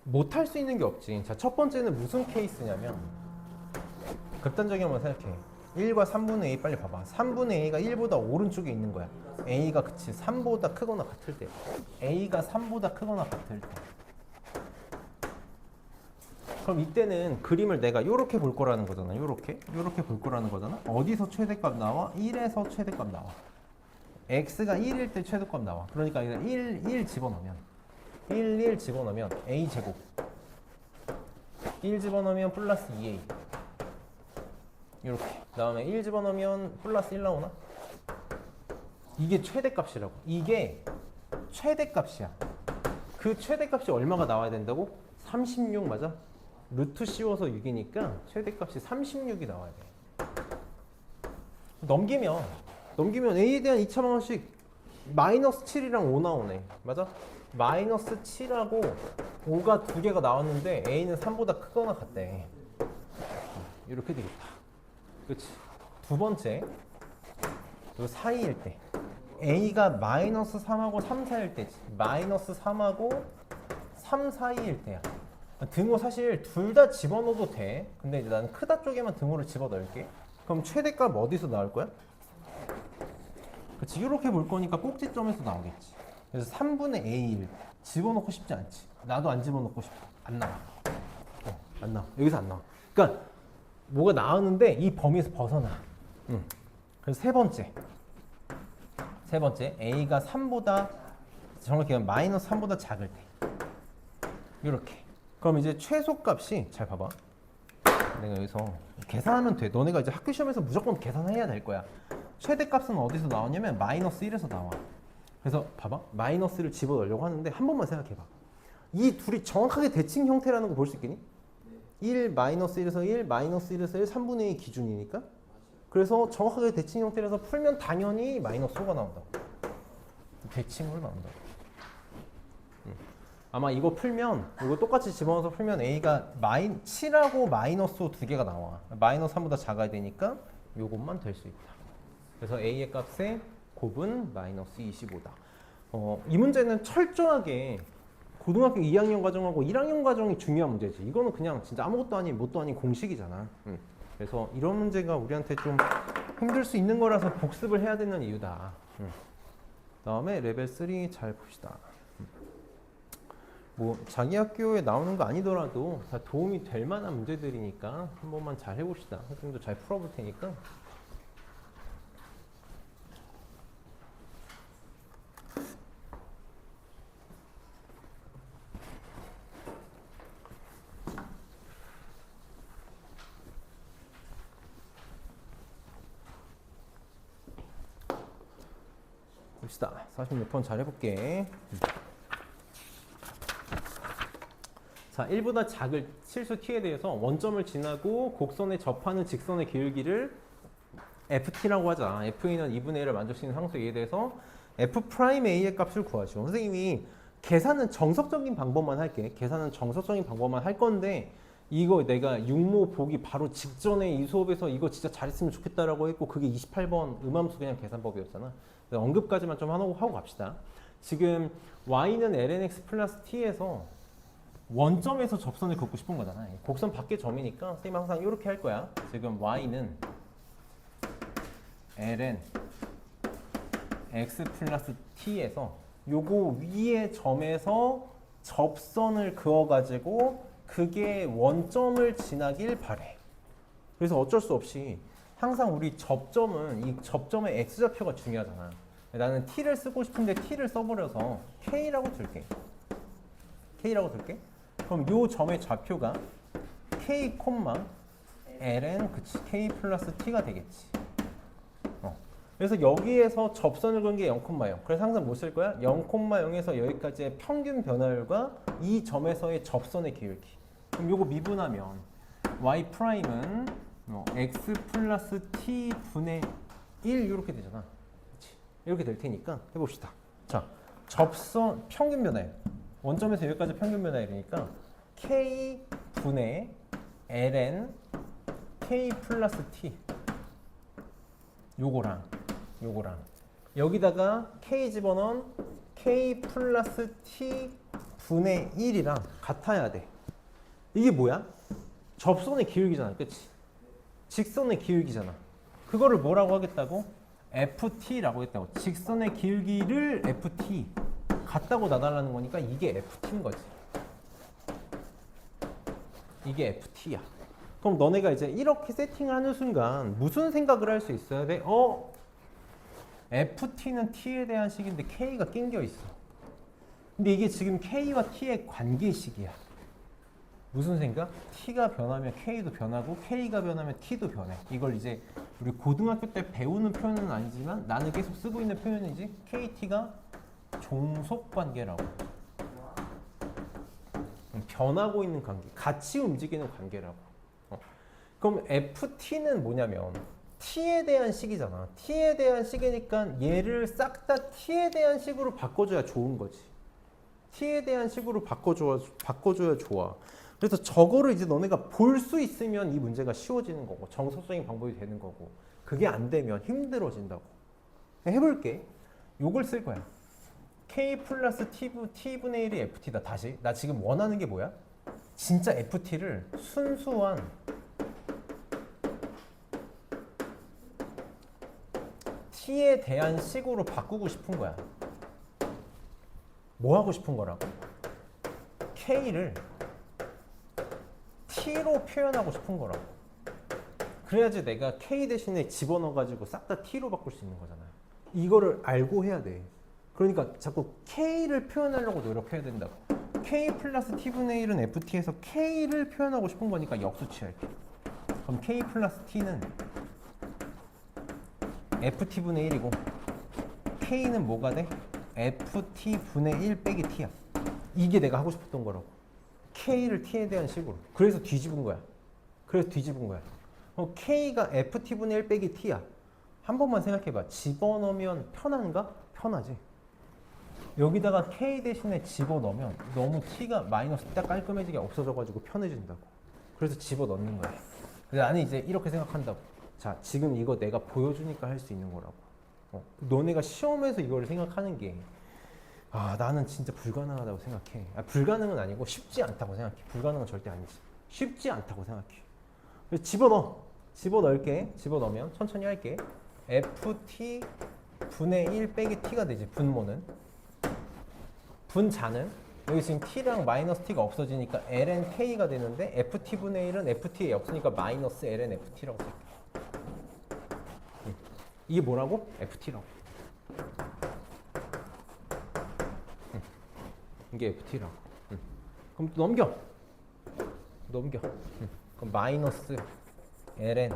못할 수 있는 게 없지. 자, 첫 번째는 무슨 케이스냐면, 극단적인 한번 생각해. 1과 3분의 a 빨리 봐봐. 3분의 a가 1보다 오른쪽에 있는 거야. a가 그치 3보다 크거나 같을 때. a가 3보다 크거나 같을 때. 그럼 이때는 그림을 내가 요렇게 볼 거라는 거잖아. 요렇게 볼 거라는 거잖아. 어디서 최대값 나와? 1에서 최대값 나와. x가 1일 때 최대값 나와. 그러니까 1 집어넣으면 1 집어넣으면 a 제곱 1 집어넣으면 플러스 2a 이렇게. 그 다음에 1 집어넣으면 플러스 1 나오나? 이게 최대값이라고. 이게 최대값이야. 그 최대값이 얼마가 나와야 된다고? 36 맞아? 루트 씌워서 6이니까 최대값이 36이 나와야 돼. 넘기면 a에 대한 2차 방정식 마이너스 7이랑 5 나오네. 맞아? 마이너스 7하고 5가 두 개가 나왔는데 a는 3보다 크거나 같대. 이렇게 되겠다. 그치? 두 번째, 요 사이일 때 a가 마이너스 3하고 3 사이일 때지. 마이너스 3하고 3 사이일 때야. 등호 사실 둘 다 집어넣어도 돼. 근데 이제 나는 크다 쪽에만 등호를 집어넣을게. 그럼 최대값 어디서 나올 거야? 그치? 이렇게 볼 거니까 꼭지점에서 나오겠지. 그래서 3분의 a1 집어넣고 싶지 않지. 나도 안 집어넣고 싶어. 안 나와. 안 나와. 여기서 안 나와. 그러니까 뭐가 나오는데 이 범위에서 벗어나. 그래서 세 번째 a가 3보다 정확히 하면 마이너스 3보다 작을 때 이렇게. 그럼 이제 최소값이 잘 봐봐. 내가 여기서 계산하면 돼. 너네가 이제 학교 시험에서 무조건 계산해야 될 거야. 최대값은 어디서 나오냐면 마이너스 1에서 나와. 그래서 봐봐. 마이너스를 집어넣으려고 하는데 한 번만 생각해봐. 이 둘이 정확하게 대칭 형태라는 거 볼 수 있겠니? 1, 마이너스 1에서 1, 마이너스 1에서 1, 3분의 2 기준이니까. 그래서 정확하게 대칭 형태라서 풀면 당연히 마이너스 5가 나온다고. 대칭으로 나온다고. 아마 이거 풀면, 이거 똑같이 집어넣어서 풀면 a가 7하고 마이너스 5 두 개가 나와. 마이너스 3보다 작아야 되니까 요것만 될 수 있다. 그래서 a의 값의 곱은 마이너스 25다. 이 문제는 철저하게 고등학교 2학년 과정하고 1학년 과정이 중요한 문제지. 이거는 그냥 진짜 아무것도 아닌 뭣도 아닌 공식이잖아. 그래서 이런 문제가 우리한테 좀 힘들 수 있는 거라서 복습을 해야 되는 이유다. 다음에 레벨 3 잘 봅시다. 뭐 자기 학교에 나오는 거 아니더라도 다 도움이 될 만한 문제들이니까 한 번만 잘 해봅시다. 선생님도 잘 풀어볼 테니까. 봅시다. 46번 잘 해볼게. 자, 1보다 작을 실수 t에 대해서 원점을 지나고 곡선에 접하는 직선의 기울기를 ft라고 하자. f는 2분의 1을 만족시키는 상수에 대해서 f'a의 값을 구하시오. 선생님이 계산은 정석적인 방법만 할게. 계산은 정석적인 방법만 할 건데 이거 내가 육모 보기 바로 직전에 이 수업에서 이거 진짜 잘했으면 좋겠다라고 했고 그게 28번 음함수 그냥 계산법이었잖아. 언급까지만 좀 하고 갑시다. 지금 y는 lnx 플러스 t에서 원점에서 접선을 긋고 싶은 거잖아. 곡선 밖의 점이니까 선생님 항상 이렇게 할 거야. 지금 y는 ln x 플러스 t에서 요거 위의 점에서 접선을 그어가지고 그게 원점을 지나길 바래. 그래서 어쩔 수 없이 항상 우리 접점은 이 접점의 x좌표가 중요하잖아. 나는 t를 쓰고 싶은데 t를 써버려서 k라고 둘게. k라고 둘게. 그럼 요 점의 좌표가 k, ln 그치 k 플러스 t가 되겠지. 그래서 여기에서 접선을 그은 게 0, 0. 그래서 항상 뭐 쓸 거야? 0, 0에서 여기까지의 평균 변화율과 이 점에서의 접선의 기울기. 그럼 요거 미분하면 y 프라임은 x 플러스 t 분의 1 이렇게 되잖아. 그치? 이렇게 될 테니까 해봅시다. 자, 접선 평균 변화율. 원점에서 여기까지 평균 변화율이니까 k 분의 ln k 플러스 t 요거랑 여기다가 k 집어넣은 k 플러스 t 분의 1이랑 같아야 돼. 이게 뭐야? 접선의 기울기잖아. 그치? 직선의 기울기잖아. 그거를 뭐라고 하겠다고? ft라고 했다고. 직선의 기울기를 ft 같다고 나달라는 거니까 이게 ft인 거지. 이게 ft야. 그럼 너네가 이제 이렇게 세팅하는 순간 무슨 생각을 할 수 있어야 돼? ft는 t에 대한 식인데 k가 낑겨 있어. 근데 이게 지금 k와 t의 관계식이야. 무슨 생각? t가 변하면 k도 변하고 k가 변하면 t도 변해. 이걸 이제 우리 고등학교 때 배우는 표현은 아니지만 나는 계속 쓰고 있는 표현이지. kt가 종속관계라고. 변하고 있는 관계, 같이 움직이는 관계라고. 그럼 ft는 뭐냐면 t에 대한 식이잖아. t에 대한 식이니까 얘를 싹 다 t에 대한 식으로 바꿔줘야 좋은 거지. t에 대한 식으로 바꿔줘야 좋아. 그래서 저거를 이제 너네가 볼 수 있으면 이 문제가 쉬워지는 거고 정석적인 방법이 되는 거고 그게 안 되면 힘들어진다고. 해볼게. 요걸 쓸 거야. k 플러스 t분의 1이 ft다. 다시 나 지금 원하는 게 뭐야? 진짜 ft를 순수한 t에 대한 식으로 바꾸고 싶은 거야. 뭐 하고 싶은 거라고? k를 t로 표현하고 싶은 거라고. 그래야지 내가 k 대신에 집어넣어가지고 싹 다 t로 바꿀 수 있는 거잖아. 이거를 알고 해야 돼. 그러니까 자꾸 k를 표현하려고 노력해야 된다고. k 플러스 t분의 1은 ft에서 k를 표현하고 싶은 거니까 역수 취할게. 그럼 k 플러스 t는 ft분의 1이고 k는 뭐가 돼? ft분의 1 빼기 t야. 이게 내가 하고 싶었던 거라고. k를 t에 대한 식으로. 그래서 뒤집은 거야. k가 ft분의 1 빼기 t야. 한 번만 생각해봐. 집어넣으면 편한가? 편하지. 여기다가 k 대신에 집어넣으면 너무 t가 마이너스 딱 깔끔해지게 없어져가지고 편해진다고. 그래서 집어넣는 거야. 그래서 나는 이제 이렇게 생각한다고. 자, 지금 이거 내가 보여주니까 할 수 있는 거라고. 너네가 시험에서 이걸 생각하는 게 나는 진짜 불가능하다고 생각해. 불가능은 아니고 쉽지 않다고 생각해. 불가능은 절대 아니지. 쉽지 않다고 생각해. 그래서 집어넣을게. 집어넣으면 천천히 할게. ft 분의 1 빼기 t가 되지. 분모는. 분자는 여기 지금 t랑 마이너스 t가 없어지니까 ln k가 되는데 ft분의 1은 ft에 없으니까 마이너스 ln ft라고 쓸게. 이게 뭐라고? ft라고. 이게 ft라고. 그럼 또 넘겨. 그럼 마이너스 ln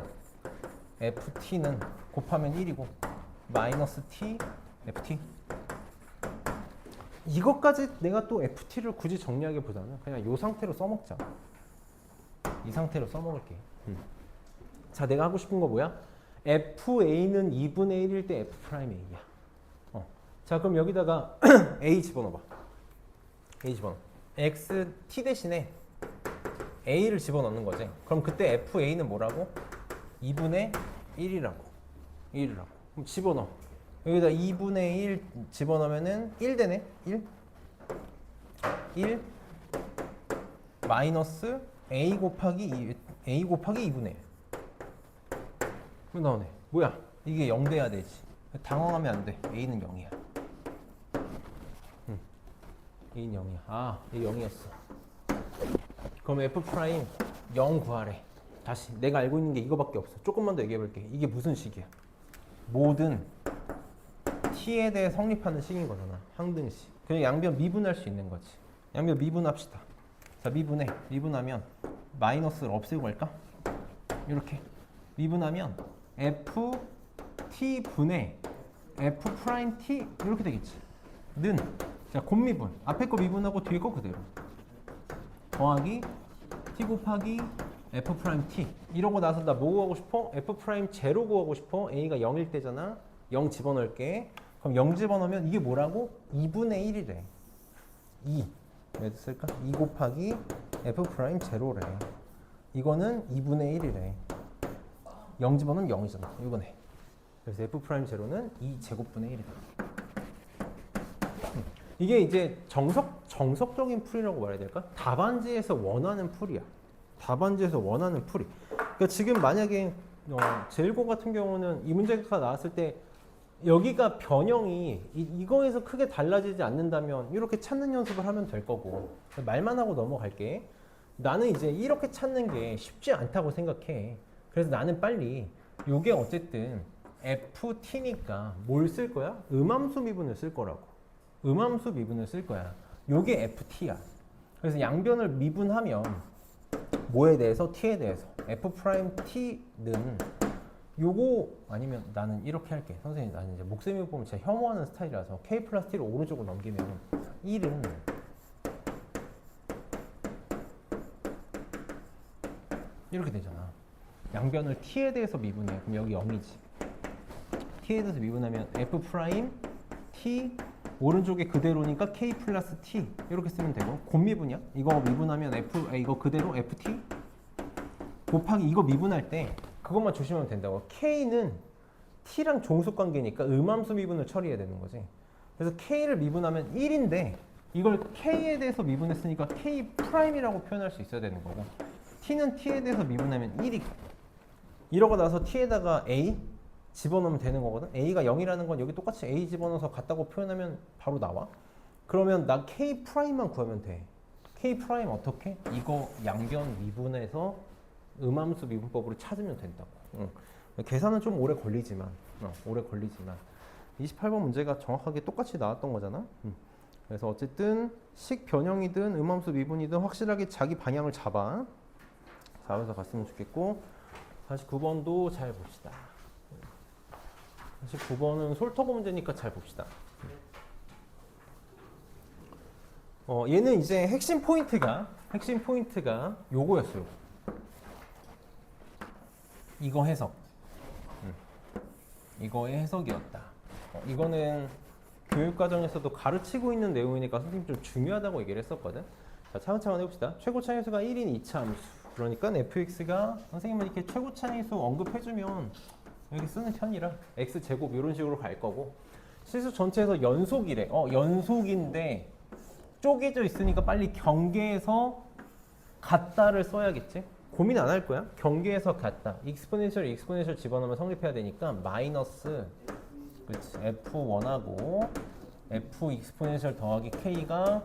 ft는 곱하면 1이고 마이너스 t ft. 이것까지 내가 또 ft를 굳이 정리하기보다는 그냥 이 상태로 써먹자. 이 상태로 써먹을게. 자, 내가 하고 싶은 거 뭐야? fa는 2분의 1일 때 f'a야. 자, 그럼 여기다가 a 집어넣어봐. a 집어넣어. x t 대신에 a를 집어넣는 거지. 그럼 그때 fa는 뭐라고? 2분의 1이라고. 그럼 집어넣어. 여기다 2분의 1 집어넣으면은 1 되네. 1 마이너스 a 곱하기 2분의 1. 그럼 나오네. 뭐야? 이게 0 돼야 되지. 당황하면 안 돼. a는 0이야. a는 0이야. 아, 이게 0이었어. 그럼 f 프라임 0 구하래. 다시 내가 알고 있는 게 이거밖에 없어. 조금만 더 얘기해 볼게. 이게 무슨 식이야? 모든 t에 대해 성립하는 식인 거잖아. 항등식. 그냥 양변 미분할 수 있는 거지. 양변 미분합시다. 자, 미분하면 마이너스를 없애고 갈까? 이렇게 미분하면 f t 분의 f 프라임 t 이렇게 되겠지. 는 자, 곱미분. 앞에 거 미분하고 뒤에 거 그대로. 더하기 t 곱하기 f 프라임 t. 이러고 나서 나 뭐 구하고 싶어? f 프라임 제로 구하고 싶어. a가 0일 때잖아. 0 집어넣을게. 그럼 0 집어넣으면 이게 뭐라고? 2분의 1이래. 2. 왜 쓸까? 2 곱하기 f 프라임 제로래. 이거는 2분의 1이래. 0 집어넣으면 0이잖아. 이거네. 그래서 f 프라임 제로는 2 제곱분의 1이다. 이게 이제 정석적인 풀이라고 말해야 될까? 답안지에서 원하는 풀이야. 답안지에서 원하는 풀이. 그러니까 지금 만약에 제일고 같은 경우는 이 문제가 나왔을 때 여기가 변형이 이거에서 크게 달라지지 않는다면 이렇게 찾는 연습을 하면 될 거고, 말만 하고 넘어갈게. 나는 이제 이렇게 찾는 게 쉽지 않다고 생각해. 그래서 나는 빨리 이게 어쨌든 ft니까 뭘 쓸 거야? 음함수 미분을 쓸 거라고. 음함수 미분을 쓸 거야. 요게 ft야. 그래서 양변을 미분하면 뭐에 대해서? t에 대해서. f 프라임 t는 요거 아니면 나는 이렇게 할게. 선생님, 나는 이제 목세미 보면 제가 혐오하는 스타일이라서 k 플러스 t를 오른쪽으로 넘기면 1은 이렇게 되잖아. 양변을 t에 대해서 미분해. 그럼 여기 0이지. t에 대해서 미분하면 f 프라임 t 오른쪽에 그대로니까 k 플러스 t 이렇게 쓰면 되고, 곱미분이야. 이거 미분하면 이거 그대로 ft 곱하기 이거 미분할 때 그것만 조심하면 된다고. k는 t랑 종속관계니까 음함수 미분을 처리해야 되는 거지. 그래서 k를 미분하면 1인데 이걸 k에 대해서 미분했으니까 k 프라임이라고 표현할 수 있어야 되는 거고, t는 t에 대해서 미분하면 1이. 이러고 나서 t에다가 a 집어넣으면 되는 거거든. a가 0이라는 건 여기 똑같이 a 집어넣어서 같다고 표현하면 바로 나와. 그러면 나 k 프라임만 구하면 돼. k 프라임 어떻게? 이거 양변 미분해서 음함수 미분법으로 찾으면 된다고. 계산은 좀 오래 걸리지만 28번 문제가 정확하게 똑같이 나왔던 거잖아. 그래서 어쨌든 식 변형이든 음함수 미분이든 확실하게 자기 방향을 잡아서 갔으면 좋겠고, 49번도 잘 봅시다. 49번은 솔터고 문제니까 잘 봅시다. 얘는 이제 핵심 포인트가 요거였어요. 이거 해석. 이거의 해석이었다. 이거는 교육과정에서도 가르치고 있는 내용이니까 선생님 좀 중요하다고 얘기를 했었거든. 자, 차근차근 해봅시다. 최고차함수가 1인 2차 함수. 그러니까 fx가 선생님은 이렇게 최고차함수 언급해주면 여기 쓰는 편이라 x제곱 이런 식으로 갈 거고, 실수 전체에서 연속이래. 연속인데 쪼개져 있으니까 빨리 경계에서 같다를 써야겠지? 고민 안 할 거야. 경계에서 같다. 익스포넨셜 집어넣으면 성립해야 되니까 마이너스, 그렇지, f1하고 f 익스포넨셜 더하기 k가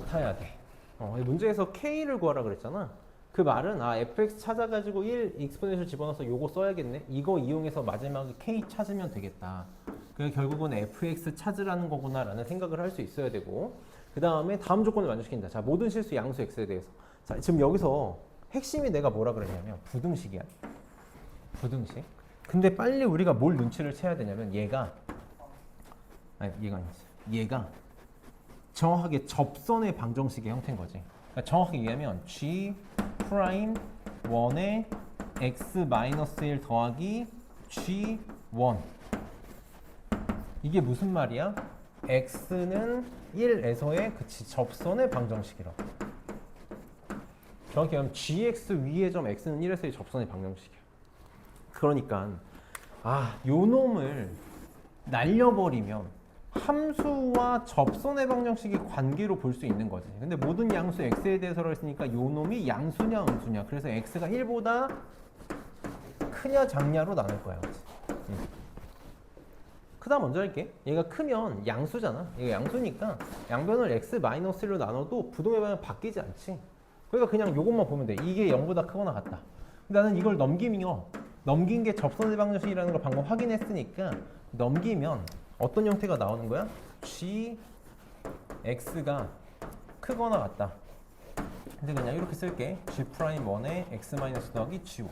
같아야 돼. 문제에서 k를 구하라 그랬잖아. 그 말은 fx 찾아가지고 1 익스포넨셜 집어넣어서 요거 써야겠네. 이거 이용해서 마지막에 k 찾으면 되겠다. 그게 결국은 fx 찾으라는 거구나 라는 생각을 할 수 있어야 되고, 그 다음에 다음 조건을 만족시킨다. 자, 모든 실수 양수 x에 대해서. 자, 지금 여기서 핵심이 내가 뭐라 그랬냐면 부등식이야. 부등식. 근데 빨리 우리가 뭘 눈치를 채야 되냐면 얘가 아니지. 얘가 정확하게 접선의 방정식의 형태인 거지. 그러니까 정확하게 얘기하면 g 프라임 1에 x 마이너스 1 더하기 g1. 이게 무슨 말이야? x는 1에서의 그치 접선의 방정식이라고. 정확히 하면 gx 위의 점 x는 1에서의 접선의 방정식이야. 그러니까 요 놈을 날려버리면 함수와 접선의 방정식의 관계로 볼 수 있는 거지. 근데 모든 양수 x에 대해서로 했으니까 요 놈이 양수냐 음수냐. 그래서 x가 1보다 크냐 작냐로 나눌 거야. 그치? 크다 먼저 할게. 얘가 크면 양수잖아. 얘가 양수니까 양변을 x-1로 나눠도 부동의 방향 바뀌지 않지. 그러니까 그냥 요것만 보면 돼. 이게 0보다 크거나 같다. 근데 나는 이걸 넘긴 게 접선의 방정식이라는 걸 방금 확인했으니까 넘기면 어떤 형태가 나오는 거야? g x가 크거나 같다. 근데 그냥 이렇게 쓸게. g 프라임 1에 x 마이너스 더하기 g1.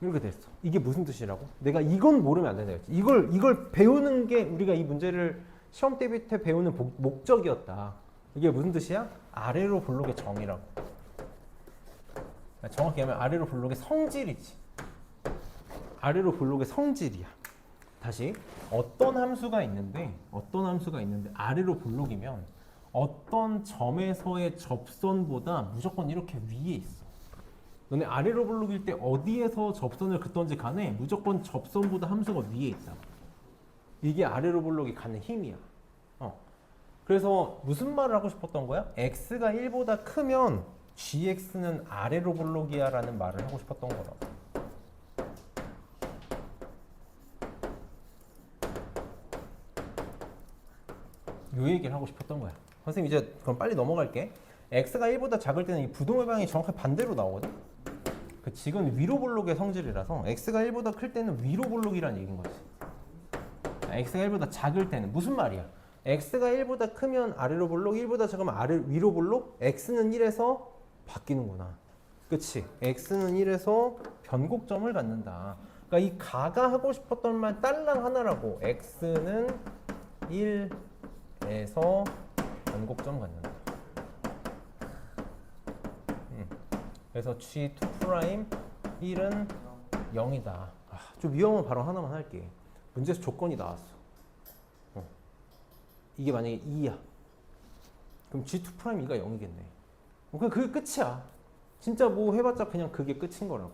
이렇게 됐어. 이게 무슨 뜻이라고? 내가 이건 모르면 안 된다 했지. 이걸 배우는 게 우리가 이 문제를 시험 대비 때 배우는 목적이었다. 이게 무슨 뜻이야? 아래로 볼록의 정의라고. 정확히 하면 아래로 볼록의 성질이지. 아래로 볼록의 성질이야. 다시 어떤 함수가 있는데 아래로 볼록이면 어떤 점에서의 접선보다 무조건 이렇게 위에 있어. 너네 아래로 볼록일 때 어디에서 접선을 긋던지 간에 무조건 접선보다 함수가 위에 있다. 이게 아래로 볼록이 가는 힘이야. 그래서 무슨 말을 하고 싶었던 거야? x가 1보다 크면 gx는 아래로 볼록이야 라는 말을 하고 싶었던 거라고. 요 얘기를 하고 싶었던 거야. 선생님 이제 그럼 빨리 넘어갈게. x가 1보다 작을 때는 이 부동의 방향이 정확히 반대로 나오거든. 그 지금 위로 볼록의 성질이라서 x가 1보다 클 때는 위로 볼록이라는 얘기인 거지. x가 1보다 작을 때는 무슨 말이야? x가 1보다 크면 아래로 볼록, 1보다 작으면 위로 볼록, x는 1에서 바뀌는구나. 그치? x는 1에서 변곡점을 갖는다. 그러니까 이 가가 하고 싶었던 말 딸랑 하나라고. x는 1에서 변곡점 갖는다. 그래서 G2 프라임 1은 0이다. 좀 위험한 발언 하나만 할게. 문제에서 조건이 나왔어. 이게 만약에 2야. 그럼 G2 프라임 2가 0이겠네. 그냥 그게 끝이야. 진짜 뭐 해봤자 그냥 그게 끝인 거라고.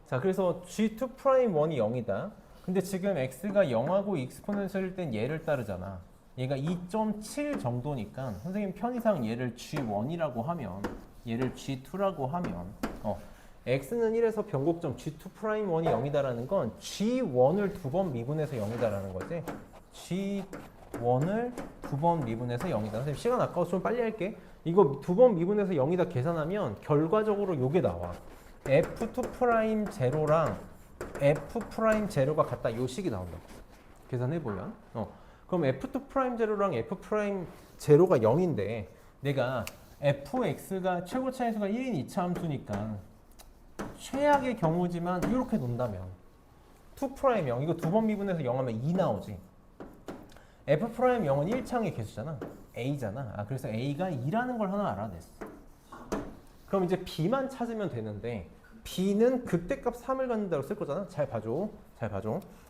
자, 그래서 G2 프라임 1이 0이다. 근데 지금 x가 0하고 익스포넨셜일 땐 얘를 따르잖아. 얘가 2.7 정도니까 선생님 편의상 얘를 G1이라고 하면 얘를 G2라고 하면 x는 1에서 변곡점 G2 프라임 1이 0이다라는 건 G1을 2번 미분해서 0이다라는 거지. G1을 2번 미분해서 0이다. 선생님 시간 아까워서 좀 빨리 할게. 이거 2번 미분해서 0이다 계산하면 결과적으로 요게 나와. F2 프라임 제로랑 F 프라임 제로가 같다. 요 식이 나온다. 계산해보면. 그럼 F2 프라임 제로랑 F 프라임 제로가 0인데 내가 fx가 최고 차이수가 1인 2차 함수니까 최악의 경우지만 이렇게 놓는다면 2 프라임 0 이거 2번 미분해서 0 하면 2 나오지. f 프라임 0은 1창의 개수잖아. a잖아. 그래서 a가 2라는 걸 하나 알아냈어. 그럼 이제 b만 찾으면 되는데 b는 극대값 3을 갖는다고 쓸 거잖아. 잘 봐줘.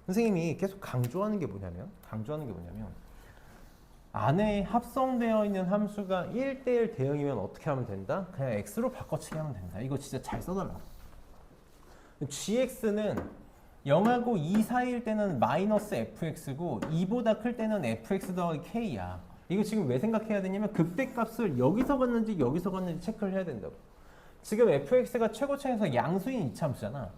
선생님이 계속 강조하는 게 뭐냐면 안에 합성되어 있는 함수가 1대1 대응이면 어떻게 하면 된다? 그냥 x로 바꿔치기 하면 된다. 이거 진짜 잘 써달라. gx는 0하고 2 사이일 때는 마이너스 fx고 2보다 클 때는 fx 더하기 k야. 이거 지금 왜 생각해야 되냐면 극대값을 여기서 갔는지 여기서 갔는지 체크를 해야 된다고. 지금 fx가 최고차에서 양수인 2차 함수잖아.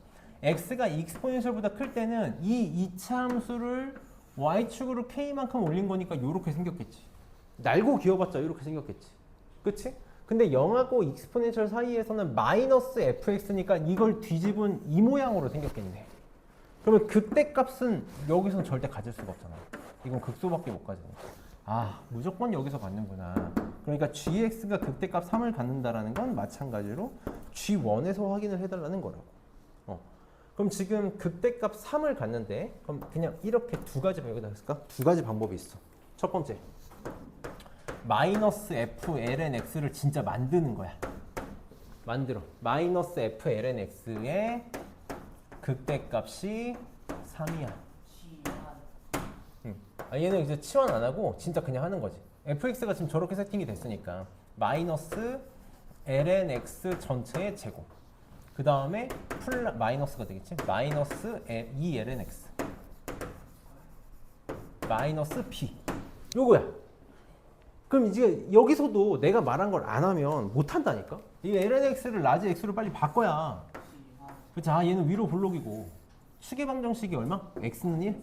x가 익스포넨셜보다 클 때는 이 2차 함수를 y축으로 k만큼 올린 거니까 이렇게 생겼겠지. 날고 기어봤자 이렇게 생겼겠지. 그치? 근데 0하고 익스포넨셜 사이에서는 마이너스 fx니까 이걸 뒤집은 이 모양으로 생겼겠네. 그러면 극대 값은 여기서는 절대 가질 수가 없잖아. 이건 극소밖에 못 가지니까. 아, 무조건 여기서 갖는구나. 그러니까 gx가 극대값 3을 갖는다라는 건 마찬가지로 g1에서 확인을 해달라는 거라고. 그럼 지금 극대값 3을 갖는데 그럼 그냥 이렇게 두 가지 여기다 했을까? 두 가지 방법이 있어. 첫 번째, 마이너스 f ln x를 진짜 만드는 거야. 만들어. 마이너스 f ln x의 극대값이 3이야. 얘는 이제 치환 안 하고 진짜 그냥 하는 거지. fx가 지금 저렇게 세팅이 됐으니까 마이너스 ln x 전체의 제곱. 그 다음에 마이너스가 되겠지. 마이너스 2ln x 마이너스 b 요거야. 그럼 이제 여기서도 내가 말한 걸 안 하면 못 한다니까. 이 ln x를 라지 x로 빨리 바꿔야. 그치? 아, 얘는 위로 볼록이고 추계 방정식이 얼마? x는 1?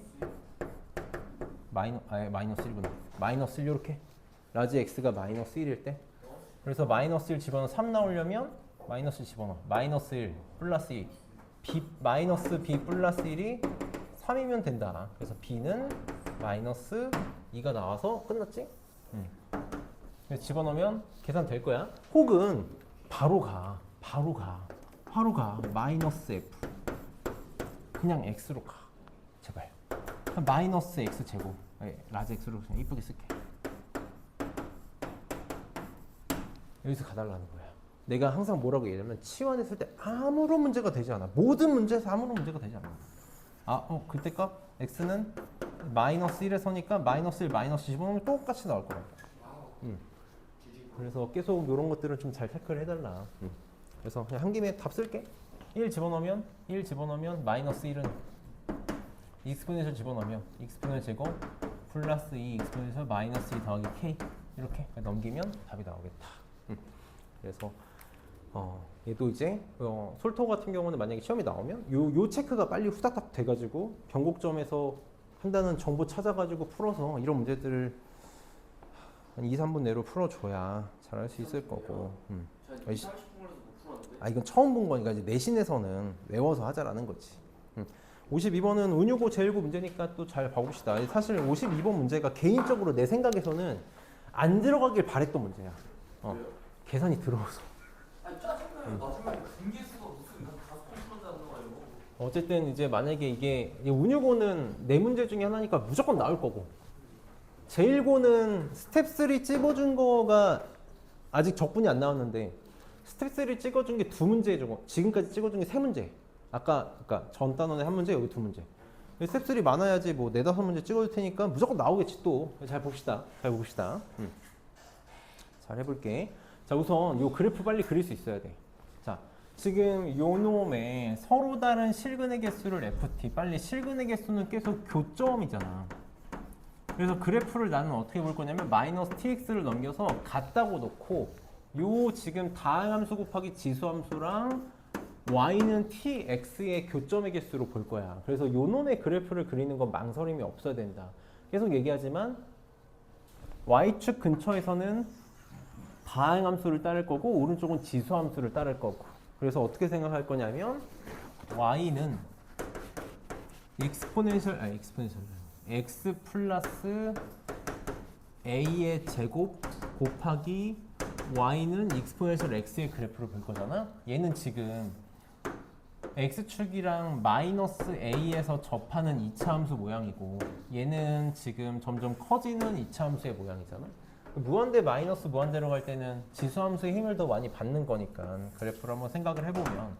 마이너스 1구나. 마이너스 1 이렇게. 라지 x가 마이너스 1일 때. 그래서 마이너스 1 집어넣어 3 나오려면 마이너스 1 집어넣어. 마이너스 1 플러스 2. 마이너스 b 플러스 1이 3이면 된다. 그래서 b는 마이너스 2가 나와서 끝났지? 그래서 집어넣으면 계산 될 거야. 혹은 바로 가. 마이너스 f. 그냥 x로 가. 제발. 마이너스 x 제곱. 라지 x로 그냥 이쁘게 쓸게. 여기서 가달라는 거야. 내가 항상 뭐라고 얘기하면 치환했을 때 아무런 문제가 되지 않아. 모든 문제에서 아무런 문제가 되지 않아. 그때값 x는 마이너스 1에서니까 마이너스 1, 마이너스 15는 똑같이 나올 거야. 그래서 계속 이런 것들은 좀 잘 체크를 해달라. 그래서 그냥 한 김에 답 쓸게. 1 집어넣으면 마이너스 1은 익스포넨셜 집어넣으면 익스포넨셜 제곱 플러스 2 익스포넨셜 마이너스 2 더하기 k 이렇게 넘기면 답이 나오겠다. 그래서 얘도 이제 솔터 같은 경우는 만약에 시험이 나오면 요 체크가 빨리 후다닥 돼가지고 변곡점에서 한다는 정보 찾아가지고 풀어서 이런 문제들을 한 2, 3분 내로 풀어줘야 잘할 수 있을 거고. 이건 처음 본 거니까 이제 내신에서는 외워서 하자라는 거지. 52번은 은유고 제일고 문제니까 또 잘 봐봅시다. 사실 52번 문제가 개인적으로 내 생각에서는 안 들어가길 바랬던 문제야. 계산이 들어와서. 마지막에 분계수가 무슨 5번 풀었다는 거예요. 어쨌든 이제 만약에 이게 운유고는 네 문제 중에 하나니까 무조건 나올 거고, 제일고는 스텝 3 찍어준 거가 아직 적분이 안 나왔는데 스텝 3 찍어준 게 두 문제죠. 지금까지 찍어준 게 세 문제. 그러니까 전 단원에 한 문제, 여기 두 문제. 스텝 3 많아야지 뭐 4, 5문제 찍어줄 테니까 무조건 나오겠지 또. 잘 봅시다. 잘 해볼게. 자, 우선 요 그래프 빨리 그릴 수 있어야 돼. 자, 지금 요 놈의 서로 다른 실근의 개수를 ft, 빨리 실근의 개수는 계속 교점이잖아. 그래서 그래프를 나는 어떻게 볼 거냐면 마이너스 tx를 넘겨서 같다고 놓고 요 지금 다항함수 곱하기 지수함수랑 y는 tx의 교점의 개수로 볼 거야. 그래서 요 놈의 그래프를 그리는 건 망설임이 없어야 된다. 계속 얘기하지만 y축 근처에서는 다항함수를 따를 거고 오른쪽은 지수함수를 따를 거고. 그래서 어떻게 생각할 거냐면 y는 익스포넨셜 x 플러스 a의 제곱 곱하기 y는 익스포넨셜 x의 그래프를 볼 거잖아. 얘는 지금 x축이랑 마이너스 a에서 접하는 2차 함수 모양이고 얘는 지금 점점 커지는 2차 함수의 모양이잖아. 무한대 마이너스 무한대로 갈 때는 지수함수의 힘을 더 많이 받는 거니까 그래프를 한번 생각을 해보면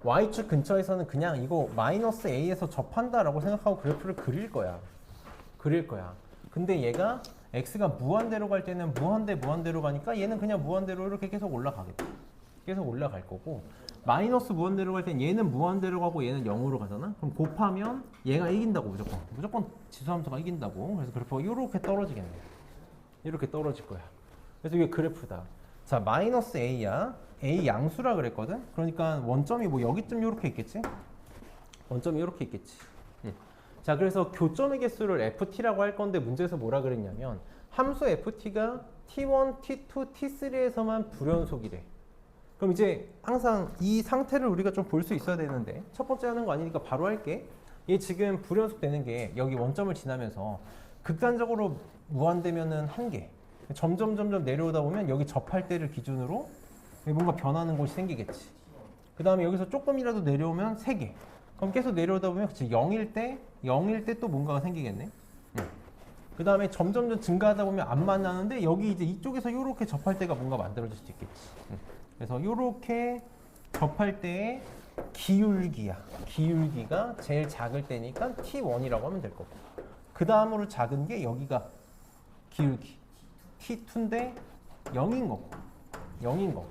y축 근처에서는 그냥 이거 마이너스 a에서 접한다라고 생각하고 그래프를 그릴 거야. 근데 얘가 x가 무한대로 갈 때는 무한대로 가니까 얘는 그냥 무한대로 이렇게 계속 올라가겠다. 계속 올라갈 거고 마이너스 무한대로 갈 때는 얘는 무한대로 가고 얘는 0으로 가잖아. 그럼 곱하면 얘가 이긴다고 무조건 지수함수가 이긴다고. 그래서 그래프가 이렇게 떨어지겠네. 이렇게 떨어질 거야. 그래서 이게 그래프다. 자, 마이너스 a야. a 양수라 그랬거든. 그러니까 원점이 뭐 여기쯤 이렇게 있겠지. 자, 그래서 교점의 개수를 ft라고 할 건데 문제에서 뭐라 그랬냐면 함수 ft가 t1, t2, t3에서만 불연속이래. 그럼 이제 항상 이 상태를 우리가 좀 볼 수 있어야 되는데 첫 번째 하는 거 아니니까 바로 할게. 얘 지금 불연속 되는 게 여기 원점을 지나면서 극단적으로 무한되면은 한 개. 점점 내려오다 보면 여기 접할 때를 기준으로 뭔가 변하는 곳이 생기겠지. 그 다음에 여기서 조금이라도 내려오면 세 개. 그럼 계속 내려오다 보면 그치 0일 때 또 뭔가가 생기겠네. 그 다음에 점점 증가하다 보면 안 만나는데 여기 이제 이쪽에서 이렇게 접할 때가 뭔가 만들어질 수도 있겠지. 그래서 이렇게 접할 때의 기울기야. 기울기가 제일 작을 때니까 T1이라고 하면 될 거고. 그 다음으로 작은 게 여기가 기울기 T2인데 0인 거고. 0인 거고.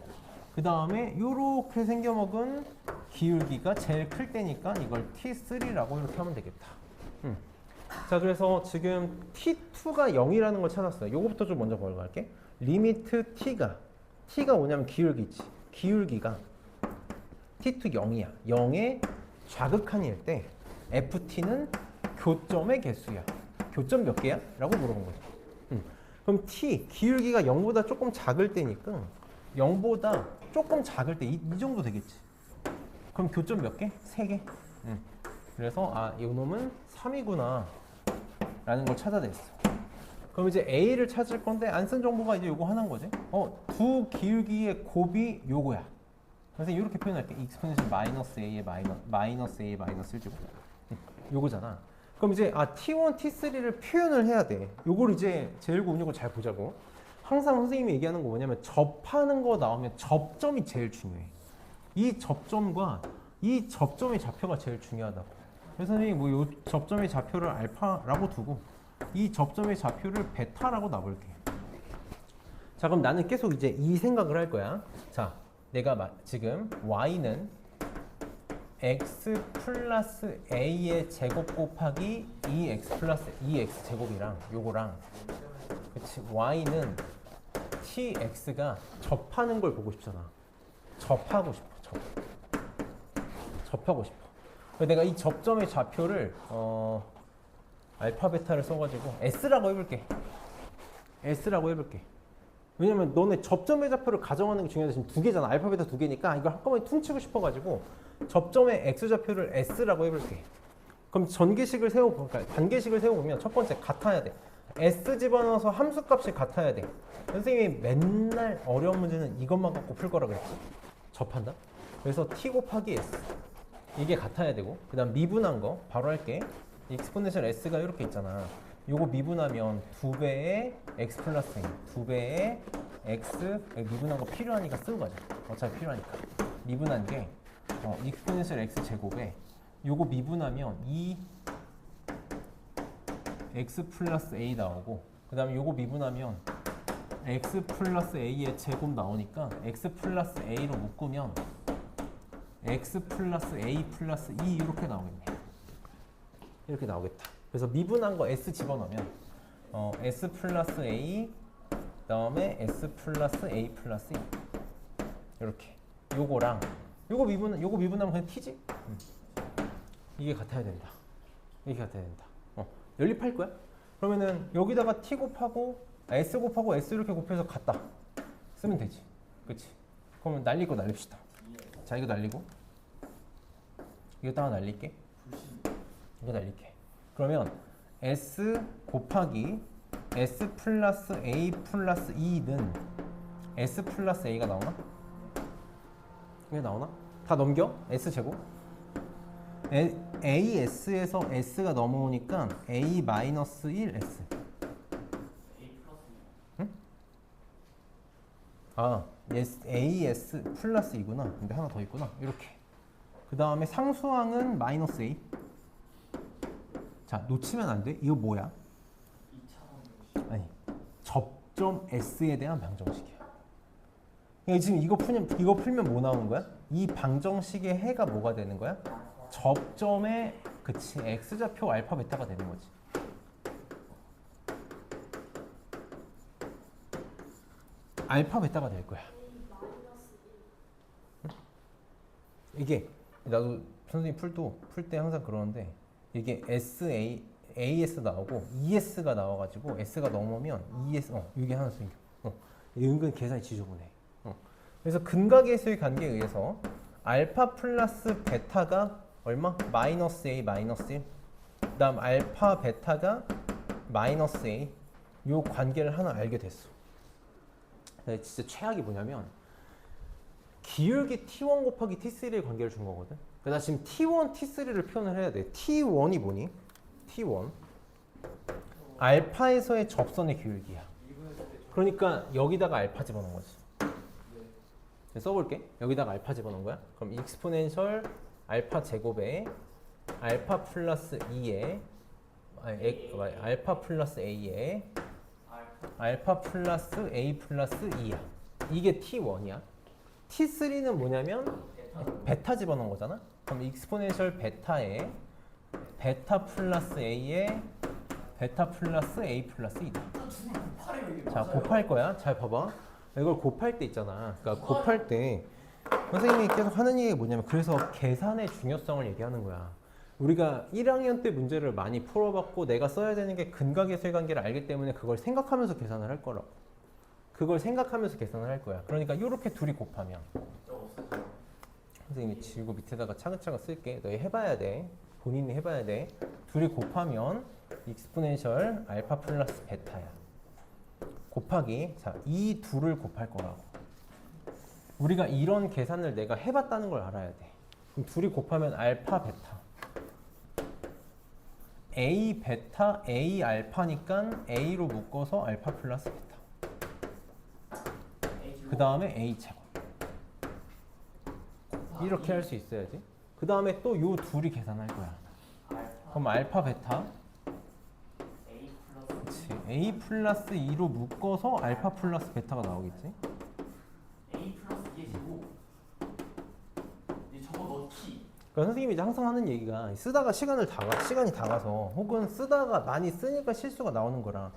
그 다음에 이렇게 생겨먹은 기울기가 제일 클 때니까 이걸 T3라고 이렇게 하면 되겠다. 자, 그래서 지금 T2가 0이라는 걸 찾았어요. 요거부터 좀 먼저 보러 갈게. 리미트 T가 뭐냐면 기울기지. 기울기가 T2 0이야. 0의 좌극한일 때 FT는 교점의 개수야. 교점 몇 개야? 라고 물어본 거죠. 그럼 T, 기울기가 0보다 조금 작을 때니까 0보다 조금 작을 때 이 정도 되겠지. 그럼 교점 몇 개? 3개. 그래서 이 놈은 3이구나 라는 걸 찾아냈어. 그럼 이제 A를 찾을 건데 안 쓴 정보가 이제 요거 하나인 거지. 두 기울기의 곱이 요거야. 그래서 이렇게 표현할게. 익스포넨셜 마이너스 A의 마이너스 A의 마이너스 1제곱. 요거잖아. 그럼 이제 T1, T3를 표현을 해야 돼. 요걸 이제 제1공식을 잘 보자고. 항상 선생님이 얘기하는 거 뭐냐면 접하는 거 나오면 접점이 제일 중요해. 이 접점과 이 접점의 좌표가 제일 중요하다고. 그래서 선생님이 뭐 요 접점의 좌표를 알파라고 두고 이 접점의 좌표를 베타라고 놔볼게. 자, 그럼 나는 계속 이제 이 생각을 할 거야. 자, 내가 지금 y는 x 플러스 a의 제곱 곱하기 2x 플러스 2x 제곱이랑 요거랑 그치 y는 tx가 접하는 걸 보고 싶잖아. 접하고 싶어. 접하고 싶어. 내가 이 접점의 좌표를 알파 베타를 써가지고 s라고 해볼게. s라고 해볼게. 왜냐면 너네 접점의 좌표를 가정하는 게 중요한데 지금 두 개잖아. 알파 베타 두 개니까 이걸 한꺼번에 퉁치고 싶어가지고 접점의 x 좌표를 s라고 해볼게. 그럼 전개식을 그러니까 관계식을 세워보면 첫 번째 같아야 돼. s 집어넣어서 함수값이 같아야 돼. 선생님이 맨날 어려운 문제는 이것만 갖고 풀 거라 그랬지. 접한다. 그래서 t 곱하기 s 이게 같아야 되고, 그 다음 미분한 거 바로 할게. 익스포넨셜 s가 이렇게 있잖아. 요거 미분하면 2배의 x 플러스 n, 2배의 x, 미분한 거 필요하니까 쓰고 가자. 어차피 필요하니까. 미분한 게 익스포넨셜 x 제곱에 요거 미분하면 2 x 플러스 a 나오고, 그 다음에 요거 미분하면 x 플러스 a의 제곱 나오니까 x 플러스 a로 묶으면 x 플러스 a 플러스 2 이렇게 나오겠네. 이렇게 나오겠다. 그래서 미분한 거 s 집어넣으면 s 플러스 a 그다음에 s 플러스 a 플러스 2 이렇게. 요거랑 요거 미분하면 그냥 t지. 이게 같아야 된다. 이게 같아야 된다. 연립할 거야? 그러면은 여기다가 t 곱하고 s 곱하고 s 이렇게 곱해서 같다 쓰면 되지. 그치? 그러면 날릴 거 날립시다. 자, 이거 날리고 이거 따라 날릴게. 이거 날릴게. 그러면 s 곱하기 s 플러스 a 플러스 2는 s 플러스 a가 나오나? 이게 나오나? 다 넘겨? s 제곱? AS에서 S가 넘어오니까 A 마이너스 1S. 응? AS 플러스 2구나. 근데 하나 더 있구나. 이렇게. 그 다음에 상수항은 마이너스 A. 자, 놓치면 안 돼. 이거 뭐야? 아니, 접점 S에 대한 방정식이야. 그러니까 지금 이거 풀면 뭐 나오는 거야? 이 방정식의 해가 뭐가 되는 거야? 접점의 그치 x좌표 알파 베타가 되는 거지. 알파 베타가 될 거야. 응? 이게 나도 선생님 풀 때 항상 그러는데 이게 SA, AS 나오고 ES가 나와가지고 S가 넘으면 ES, 이게 하나 생겨. 이게 은근 계산이 지저분해. 그래서 근각계수의 관계에 의해서 알파 플러스 베타가 얼마? 마이너스 A 마이너스 1. 그다음 알파 베타가 마이너스 A. 요 관계를 하나 알게 됐어. 진짜 최악이 뭐냐면 기울기 T1 곱하기 T3의 관계를 준 거거든. 나 지금 T1, T3를 표현을 해야 돼. T1이 뭐니? T1 알파에서의 접선의 기울기야. 그러니까 여기다가 알파 집어넣은 거지. 써볼게. 여기다가 알파 집어넣은 거야. 그럼 익스포넨셜 알파 제곱에 알파 플러스 2에 알파 플러스 A에 알파 플러스 A 플러스 2야. 이게 T1이야. T3는 뭐냐면 베타 집어넣은 거잖아. 그럼 익스포넨셜 베타에 베타 플러스 A에 베타 플러스 A 플러스 2다. 자, 곱할 거야. 잘 봐봐. 이걸 곱할 때 있잖아. 그러니까 곱할 때 선생님이 계속 하는 얘기가 뭐냐면 그래서 계산의 중요성을 얘기하는 거야. 우리가 1학년 때 문제를 많이 풀어봤고 내가 써야 되는 게 근각계수의 관계를 알기 때문에 그걸 생각하면서 계산을 할 거라고. 그걸 생각하면서 계산을 할 거야. 그러니까 이렇게 둘이 곱하면 선생님이 지우고 밑에다가 차근차근 쓸게. 너 해봐야 돼. 본인이 해봐야 돼. 둘이 곱하면 익스포넨셜 알파 플러스 베타야. 곱하기 자, 이 둘을 곱할 거라고. 우리가 이런 계산을 내가 해봤다는 걸 알아야 돼. 그럼 둘이 곱하면 알파 베타 A 베타 A 알파니까 A로 묶어서 알파 플러스 베타 그 다음에 A 제곱 이렇게 할 수 있어야지. 그 다음에 또 요 둘이 계산할 거야. 그럼 알파 베타 그치. A 플러스 2로 묶어서 알파 플러스 베타가 나오겠지. A 플러스 2의 제곱. 이 저거 넣기. 그러니까 선생님이 이제 항상 하는 얘기가 쓰다가 시간이 다 가서 혹은 쓰다가 많이 쓰니까 실수가 나오는 거라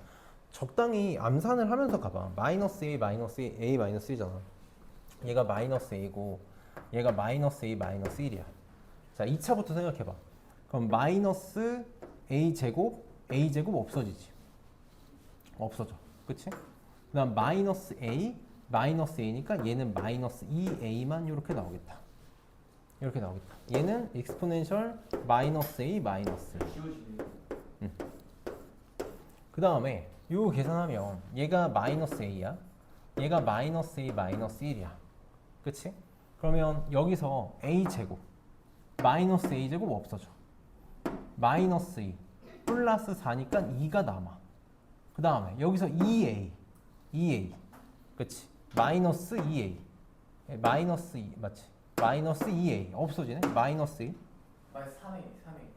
적당히 암산을 하면서 가봐. 마이너스 A 마이너스 A 마이너스 1이잖아. 얘가 마이너스 A고 얘가 마이너스 A 마이너스 1이야. 자, 2차부터 생각해봐. 그럼 마이너스 A 제곱 없어지지. 없어져. 그치? 그 다음 마이너스 A 마이너스 A니까 얘는 마이너스 2A만 이렇게 나오겠다. 이렇게 나오겠다. 얘는 익스포넨셜 마이너스 A 마이너스. 그 다음에 요 계산하면 얘가 마이너스 A야. 얘가 마이너스 A 마이너스 1이야. 그치? 그러면 여기서 A 제곱 마이너스 A 제곱 없어져. 마이너스 2 플러스 4니까 2가 남아. 그 다음에 여기서 2A 그치? 마이너스 2A 마이너스 2 맞지? 마이너스 2A 없어지네? 마이너스 2 마이너스 3A.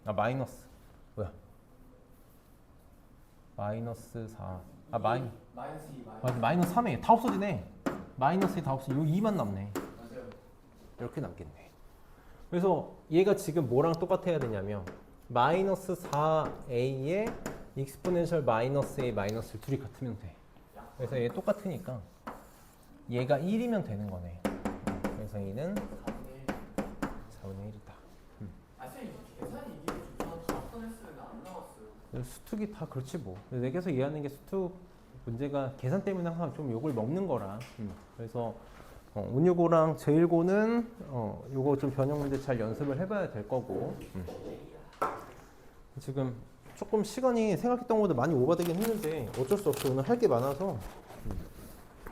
아 마이너스 뭐야? 마이너스 4 아 마이너스 2 맞아 마이너스 3A 다 없어지네. 마이너스 2 다 없어. 요 2만 남네. 맞아요. 이렇게 남겠네. 그래서 얘가 지금 뭐랑 똑같아야 되냐면 마이너스 4A에 익스포넨셜 마이너스 A 마이너스 둘이 같으면 돼. 그래서 얘 똑같으니까 얘가 1이면 되는 거네. 그래서 얘는 4분의 1이다. 아 선생님 계산이 이게 저는 다 써냈으면 안 나왔어요. 수특이 다 그렇지 뭐. 내가 계속 이해하는 게 수특 문제가 계산 때문에 항상 좀 욕을 먹는 거라. 그래서 운유고랑 제1고는 요거 좀 변형 문제 잘 연습을 해봐야 될 거고. 지금 조금 시간이 생각했던 것보다 많이 오버되긴 했는데 어쩔 수 없이 오늘 할 게 많아서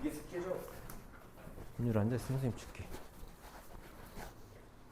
이게 스케줄. 운유를 앉아있으면 선생님 줄게.